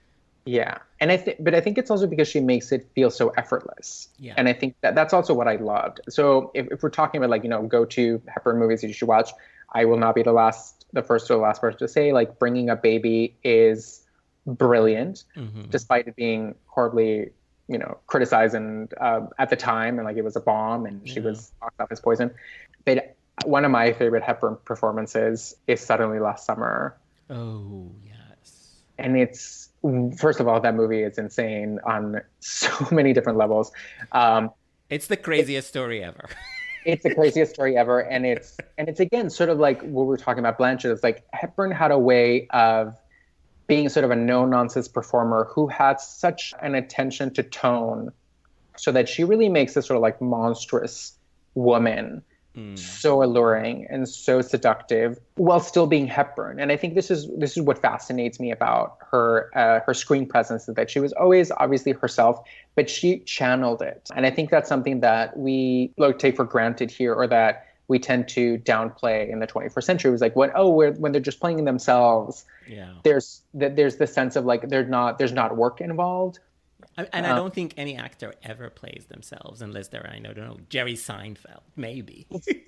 Yeah. And I think it's also because she makes it feel so effortless. Yeah. And I think that's also what I loved. So if we're talking about like, go to Hepburn movies that you should watch, I will not be the first or the last person to say like Bringing Up Baby is brilliant, despite it being horribly, criticized and at the time, and like it was a bomb and she was box office poison. But one of my favorite Hepburn performances is Suddenly Last Summer. Oh, yes. And it's, first of all, that movie is insane on so many different levels. It's the craziest story ever. It's the craziest story ever. And it's again, sort of like what we're talking about Blanchett. It's like Hepburn had a way of being sort of a no-nonsense performer who had such an attention to tone so that she really makes this sort of like monstrous woman so alluring and so seductive while still being Hepburn. And I think this is what fascinates me about her screen presence, is that she was always obviously herself, but she channeled it. And I think that's something that we take for granted here, or that we tend to downplay in the 21st century. It was like when they're just playing themselves, there's the sense of like there's not work involved. And I don't think any actor ever plays themselves unless they're, I don't know, Jerry Seinfeld, maybe.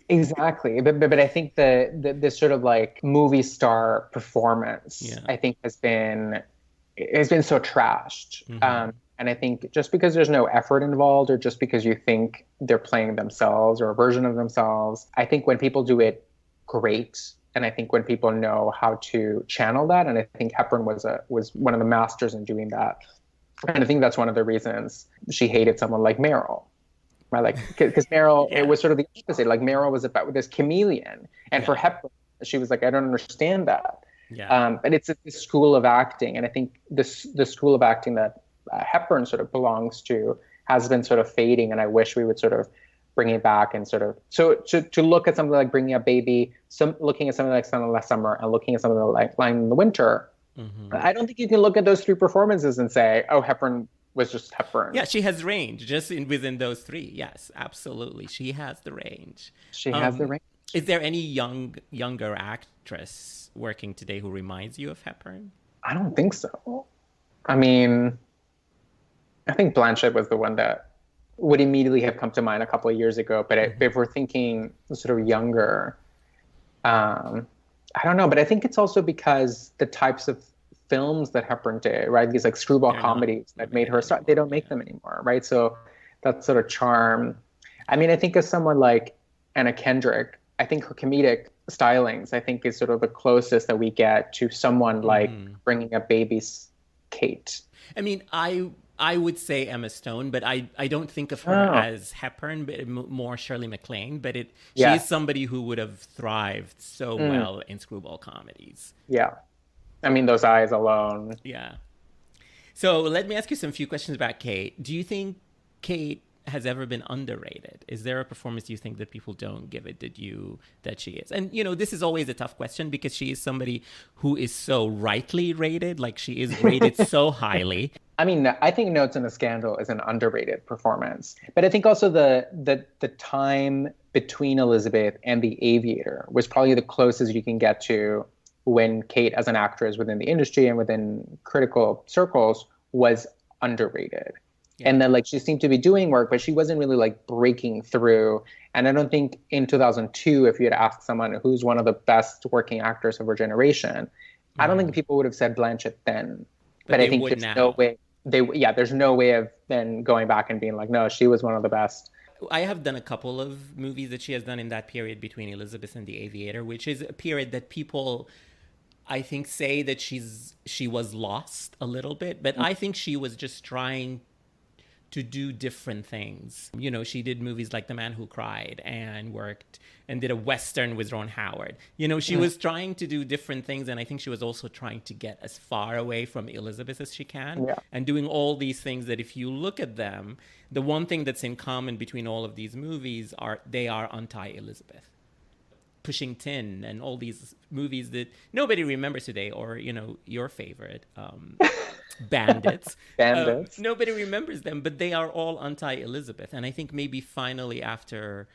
Exactly. But I think this sort of like movie star performance, I think has been so trashed. And I think just because there's no effort involved, or just because you think they're playing themselves or a version of themselves, I think when people do it great, and I think when people know how to channel that, and I think Hepburn was one of the masters in doing that. And I think that's one of the reasons she hated someone like Meryl, right? Like, because Meryl, it was sort of the opposite. Like, Meryl was about this chameleon, and for Hepburn, she was like, I don't understand that. But it's a school of acting, and I think the school of acting that Hepburn sort of belongs to has been sort of fading, and I wish we would sort of bring it back and sort of to look at something like Bringing Up Baby, looking at something like Sun Last Summer, and looking at something like Line in the Winter. I don't think you can look at those three performances and say, oh, Hepburn was just Hepburn. Yeah, she has range just within those three. Yes, absolutely. She has the range. She has the range. Is there any younger actress working today who reminds you of Hepburn? I don't think so. I mean, I think Blanchett was the one that would immediately have come to mind a couple of years ago. But if we're thinking sort of younger, I don't know, but I think it's also because the types of films that Hepburn did, right? These like screwball comedies that made her start, they don't make them anymore, right? So that sort of charm. I mean, I think of someone like Anna Kendrick, I think her comedic stylings, I think, is sort of the closest that we get to someone like Bringing Up Baby's Kate. I mean, I would say Emma Stone, but I don't think of her as Hepburn, but more Shirley MacLaine. But she's somebody who would have thrived so well in screwball comedies. Yeah. I mean, those eyes alone. Yeah. So let me ask you few questions about Kate. Do you think Kate has ever been underrated? Is there a performance you think that people don't give it that she is? And, this is always a tough question because she is somebody who is so rightly rated, like she is rated so highly. I mean, I think Notes on a Scandal is an underrated performance. But I think also the time between Elizabeth and The Aviator was probably the closest you can get to when Kate, as an actress within the industry and within critical circles, was underrated. Yeah. And then, like, she seemed to be doing work, but she wasn't really, like, breaking through. And I don't think in 2002, if you had asked someone who's one of the best working actors of her generation, I don't think people would have said Blanchett then. But I think there's no way. There's no way of then going back and being like, no, she was one of the best. I have done a couple of movies that she has done in that period between Elizabeth and The Aviator, which is a period that people, I think, say that she was lost a little bit. But I think she was just trying to do different things. She did movies like The Man Who Cried and worked and did a Western with Ron Howard. She was trying to do different things. And I think she was also trying to get as far away from Elizabeth as she can and doing all these things that if you look at them, the one thing that's in common between all of these movies they are anti-Elizabeth. Pushing Tin and all these movies that nobody remembers today, or, your favorite, Bandits. Nobody remembers them, but they are all anti-Elizabeth. And I think maybe finally after,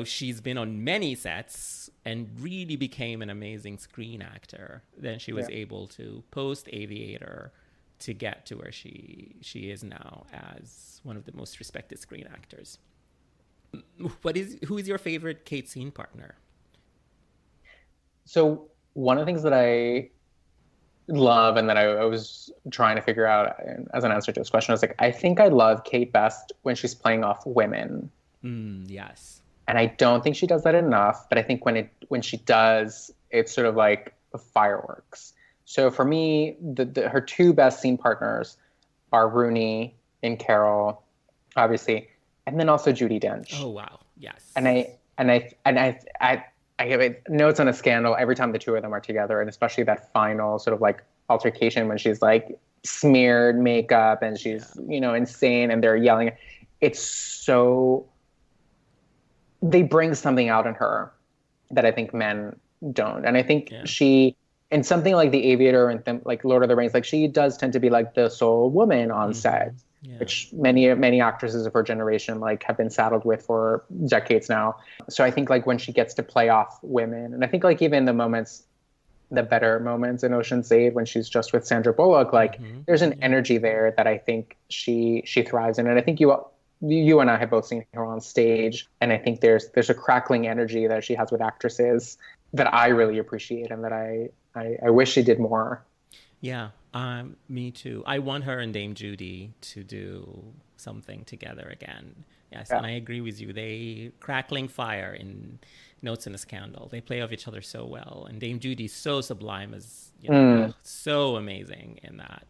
she's been on many sets and really became an amazing screen actor, then she was able to, post-Aviator, to get to where she is now as one of the most respected screen actors. Who is your favorite Kate scene partner? So one of the things that I love and that I was trying to figure out as an answer to this question, I was like, I think I love Kate best when she's playing off women. Yes. And I don't think she does that enough, but I think when she does, it's sort of like fireworks. So for me, her two best scene partners are Rooney and Carol, obviously, and then also Judi Dench. Oh wow, yes. And I give Notes on a Scandal every time the two of them are together, and especially that final sort of like altercation when she's like, smeared makeup and she's, insane and they're yelling. It's so, they bring something out in her that I think men don't. And I think she, in something like The Aviator and like Lord of the Rings, like she does tend to be like the sole woman on set, which many actresses of her generation like have been saddled with for decades now. So I think like when she gets to play off women, and I think like even the better moments in Ocean's 8 when she's just with Sandra Bullock, like there's an energy there that I think she thrives in. And I think you and I have both seen her on stage, and I think there's a crackling energy that she has with actresses that I really appreciate and that I wish she did more. Yeah, me too. I want her and Dame Judi to do something together again. Yes, and I agree with you. They crackling fire in Notes in a Scandal. They play off each other so well, and Dame Judy's so sublime as so amazing in that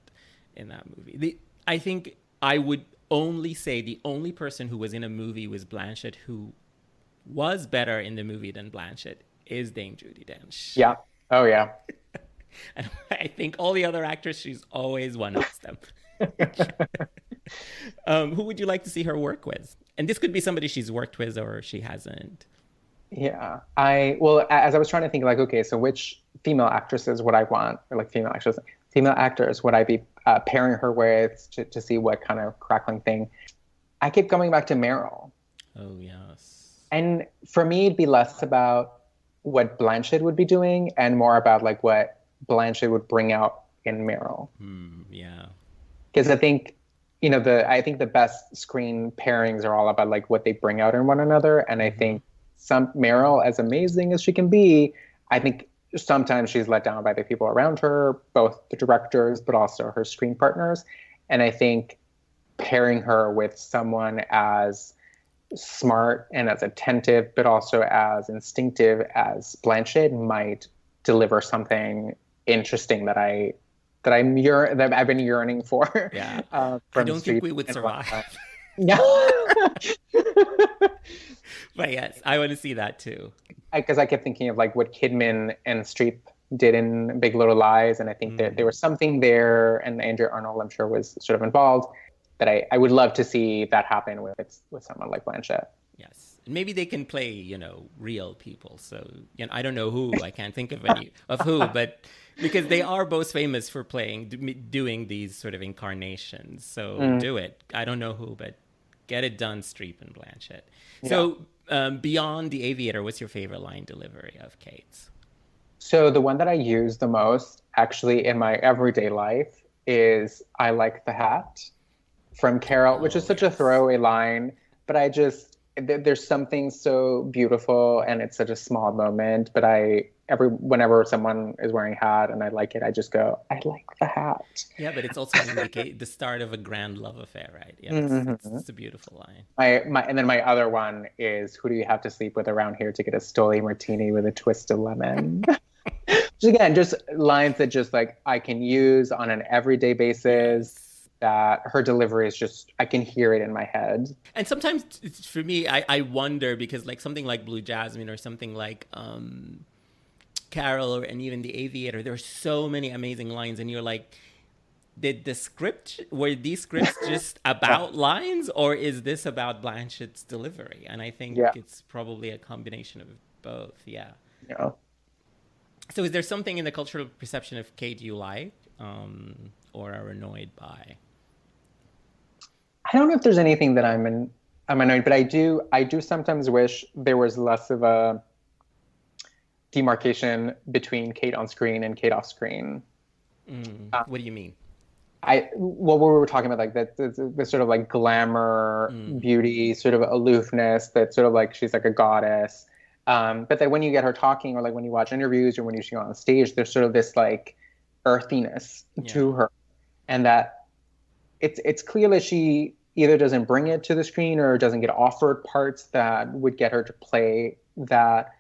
movie. I think I would only say the only person who was in a movie with Blanchett who was better in the movie than Blanchett is Dame Judi Dench. Yeah. Oh yeah. And I think all the other actors, she's always one-ups them. Who would you like to see her work with? And this could be somebody she's worked with or she hasn't. Yeah. As I was trying to think, like, okay, so which female actresses would I want, or like female actors would I be pairing her with to see what kind of crackling thing? I keep coming back to Meryl. Oh, yes. And for me, it'd be less about what Blanchett would be doing and more about like what Blanchett would bring out in Meryl. Yeah. Because I think, I think the best screen pairings are all about like what they bring out in one another. And I think Meryl, as amazing as she can be, I think sometimes she's let down by the people around her, both the directors, but also her screen partners. And I think pairing her with someone as smart and as attentive, but also as instinctive as Blanchett might deliver something interesting that I've been yearning for. Yeah. I don't think we would survive. Yeah. But yes, I want to see that too. Because I kept thinking of like what Kidman and Streep did in Big Little Lies, and I think that there was something there, and Andrea Arnold, I'm sure, was sort of involved, that I would love to see that happen with someone like Blanchett. Yes. Maybe they can play, real people. So, I don't know who. I can't think of any of who, but because they are both famous for doing these sort of incarnations. So do it. I don't know who, but get it done, Streep and Blanchett. Yeah. So beyond The Aviator, what's your favorite line delivery of Kate's? So the one that I use the most, actually, in my everyday life is "I like the hat" from Carol, which is such a throwaway line, but there's something so beautiful, and it's such a small moment. But whenever someone is wearing a hat and I like it, I just go, "I like the hat." Yeah, but it's also the start of a grand love affair, right? Yeah, it's a beautiful line. And then my other one is, "Who do you have to sleep with around here to get a Stoli martini with a twist of lemon?" Which again, just lines that just like I can use on an everyday basis. That her delivery is just, I can hear it in my head. And sometimes for me, I wonder, because like something like Blue Jasmine or something like Carol and even The Aviator, there are so many amazing lines, and you're like, were these scripts just about lines, or is this about Blanchett's delivery? And I think it's probably a combination of both. Yeah. So is there something in the cultural perception of Kate you like or are annoyed by? I don't know if there's anything that I'm annoyed, but I do sometimes wish there was less of a demarcation between Kate on screen and Kate off screen. What do you mean? What we were talking about, like the sort of like glamour, beauty, sort of aloofness, that sort of like she's like a goddess. But then when you get her talking, or like when you watch interviews, or when you see her on stage, there's sort of this like earthiness to her, and that it's clear that she either doesn't bring it to the screen or doesn't get offered parts that would get her to play that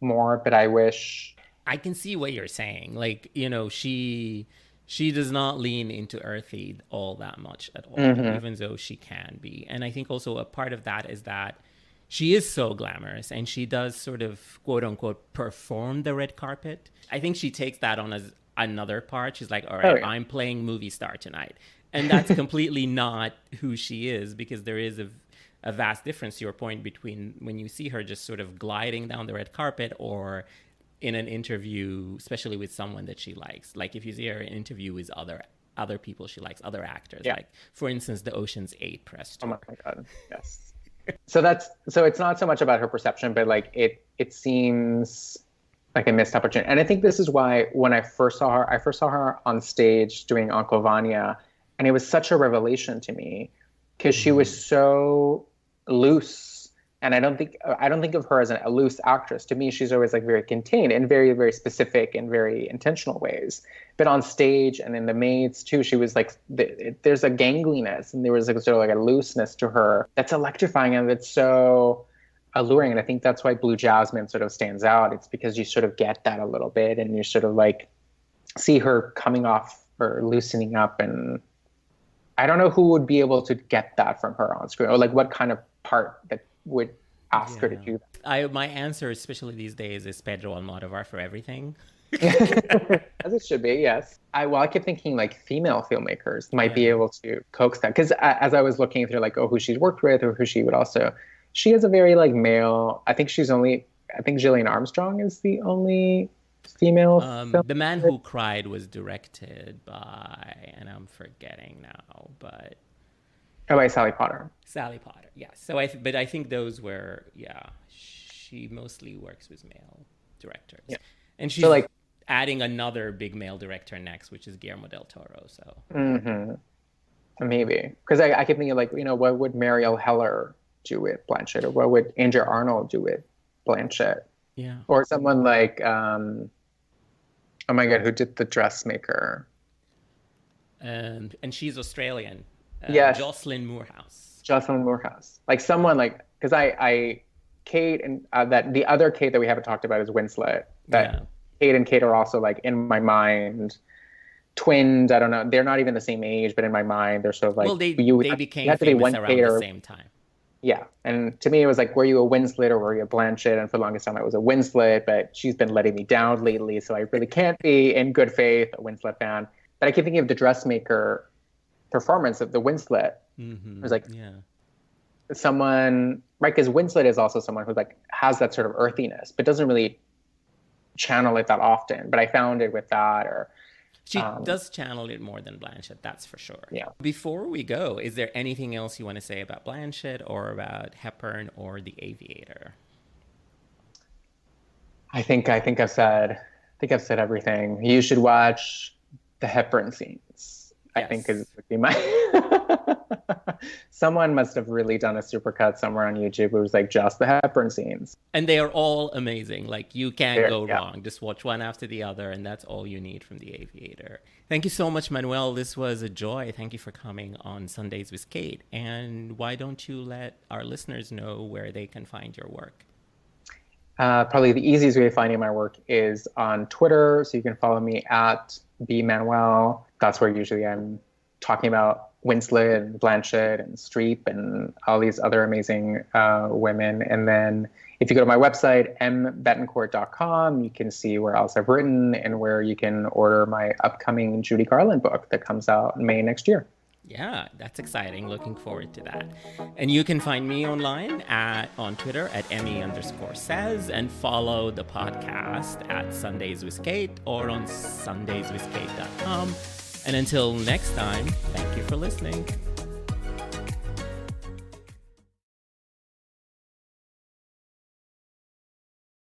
more. But I wish... I can see what you're saying. Like, she does not lean into earthy all that much at all, even though she can be. And I think also a part of that is that she is so glamorous, and she does sort of, quote unquote, perform the red carpet. I think she takes that on as another part. She's like, all right, I'm playing movie star tonight. And that's completely not who she is, because there is a vast difference, to your point, between when you see her just sort of gliding down the red carpet or in an interview, especially with someone that she likes. Like if you see her in an interview with other people she likes, other actors. Yeah. Like, for instance, the Ocean's 8 press tour. Oh my God, yes. So it's not so much about her perception, but like it seems like a missed opportunity. And I think this is why when I first saw her on stage doing Uncle Vanya, and it was such a revelation to me because she was so loose. And I don't think of her as a loose actress. To me, she's always like very contained in very, very specific and very intentional ways. But on stage and in The Maids too, she was like, there's a gangliness and there was like sort of like a looseness to her that's electrifying and that's so alluring. And I think that's why Blue Jasmine sort of stands out. It's because you sort of get that a little bit and you sort of like see her coming off or loosening up. And I don't know who would be able to get that from her on screen, or like what kind of part that would ask her to do that. My answer, especially these days, is Pedro Almodovar for everything. As it should be, yes. I kept thinking like female filmmakers might be able to coax that, because as I was looking through like who she's worked with or who she would also, she has a very like male. I think Gillian Armstrong is the only female. The Man Who Cried was directed by, and I'm forgetting now, but. Oh, by Sally Potter. Sally Potter, yes. So but I think those were, she mostly works with male directors. Yeah. And she's like adding another big male director next, which is Guillermo del Toro. So maybe. Because I keep thinking like, what would Marielle Heller do with Blanchett? Or what would Andrea Arnold do with Blanchett? Yeah. Or someone like, oh my God, who did The Dressmaker? And she's Australian. Yes. Jocelyn Moorhouse. Like someone like, because Kate and that the other Kate that we haven't talked about is Winslet. Kate and Kate are also like in my mind twins. I don't know. They're not even the same age, but in my mind they're sort of like. Well, they became famous around the same time. Yeah, and to me it was like, were you a Winslet or were you a Blanchett? And for the longest time I was a Winslet, but she's been letting me down lately, so I really can't be in good faith a Winslet fan. But I keep thinking of The Dressmaker performance of the Winslet. It was like someone, right? Because Winslet is also someone who like has that sort of earthiness, but doesn't really channel it that often. But I found it with that, or she does channel it more than Blanchett, that's for sure. Yeah. Before we go, is there anything else you want to say about Blanchett or about Hepburn or The Aviator? I think I've said everything. You should watch the Hepburn scenes. Yes. I think would be my. Someone must have really done a supercut somewhere on YouTube. It was like just the Hepburn scenes, and they are all amazing. Like you can't go wrong. Just watch one after the other, and that's all you need from The Aviator. Thank you so much, Manuel. This was a joy. Thank you for coming on Sundays with Kate. And why don't you let our listeners know where they can find your work? Probably the easiest way of finding my work is on Twitter. So you can follow me at bmanuel. That's where usually I'm talking about Winslet and Blanchett and Streep and all these other amazing women. And then if you go to my website, mbetancourt.com, you can see where else I've written and where you can order my upcoming Judi Garland book that comes out in May next year. Yeah, that's exciting. Looking forward to that. And you can find me online on Twitter at Emmy_says, and follow the podcast at Sundays with Kate or on sundayswithkate.com. And until next time, thank you for listening.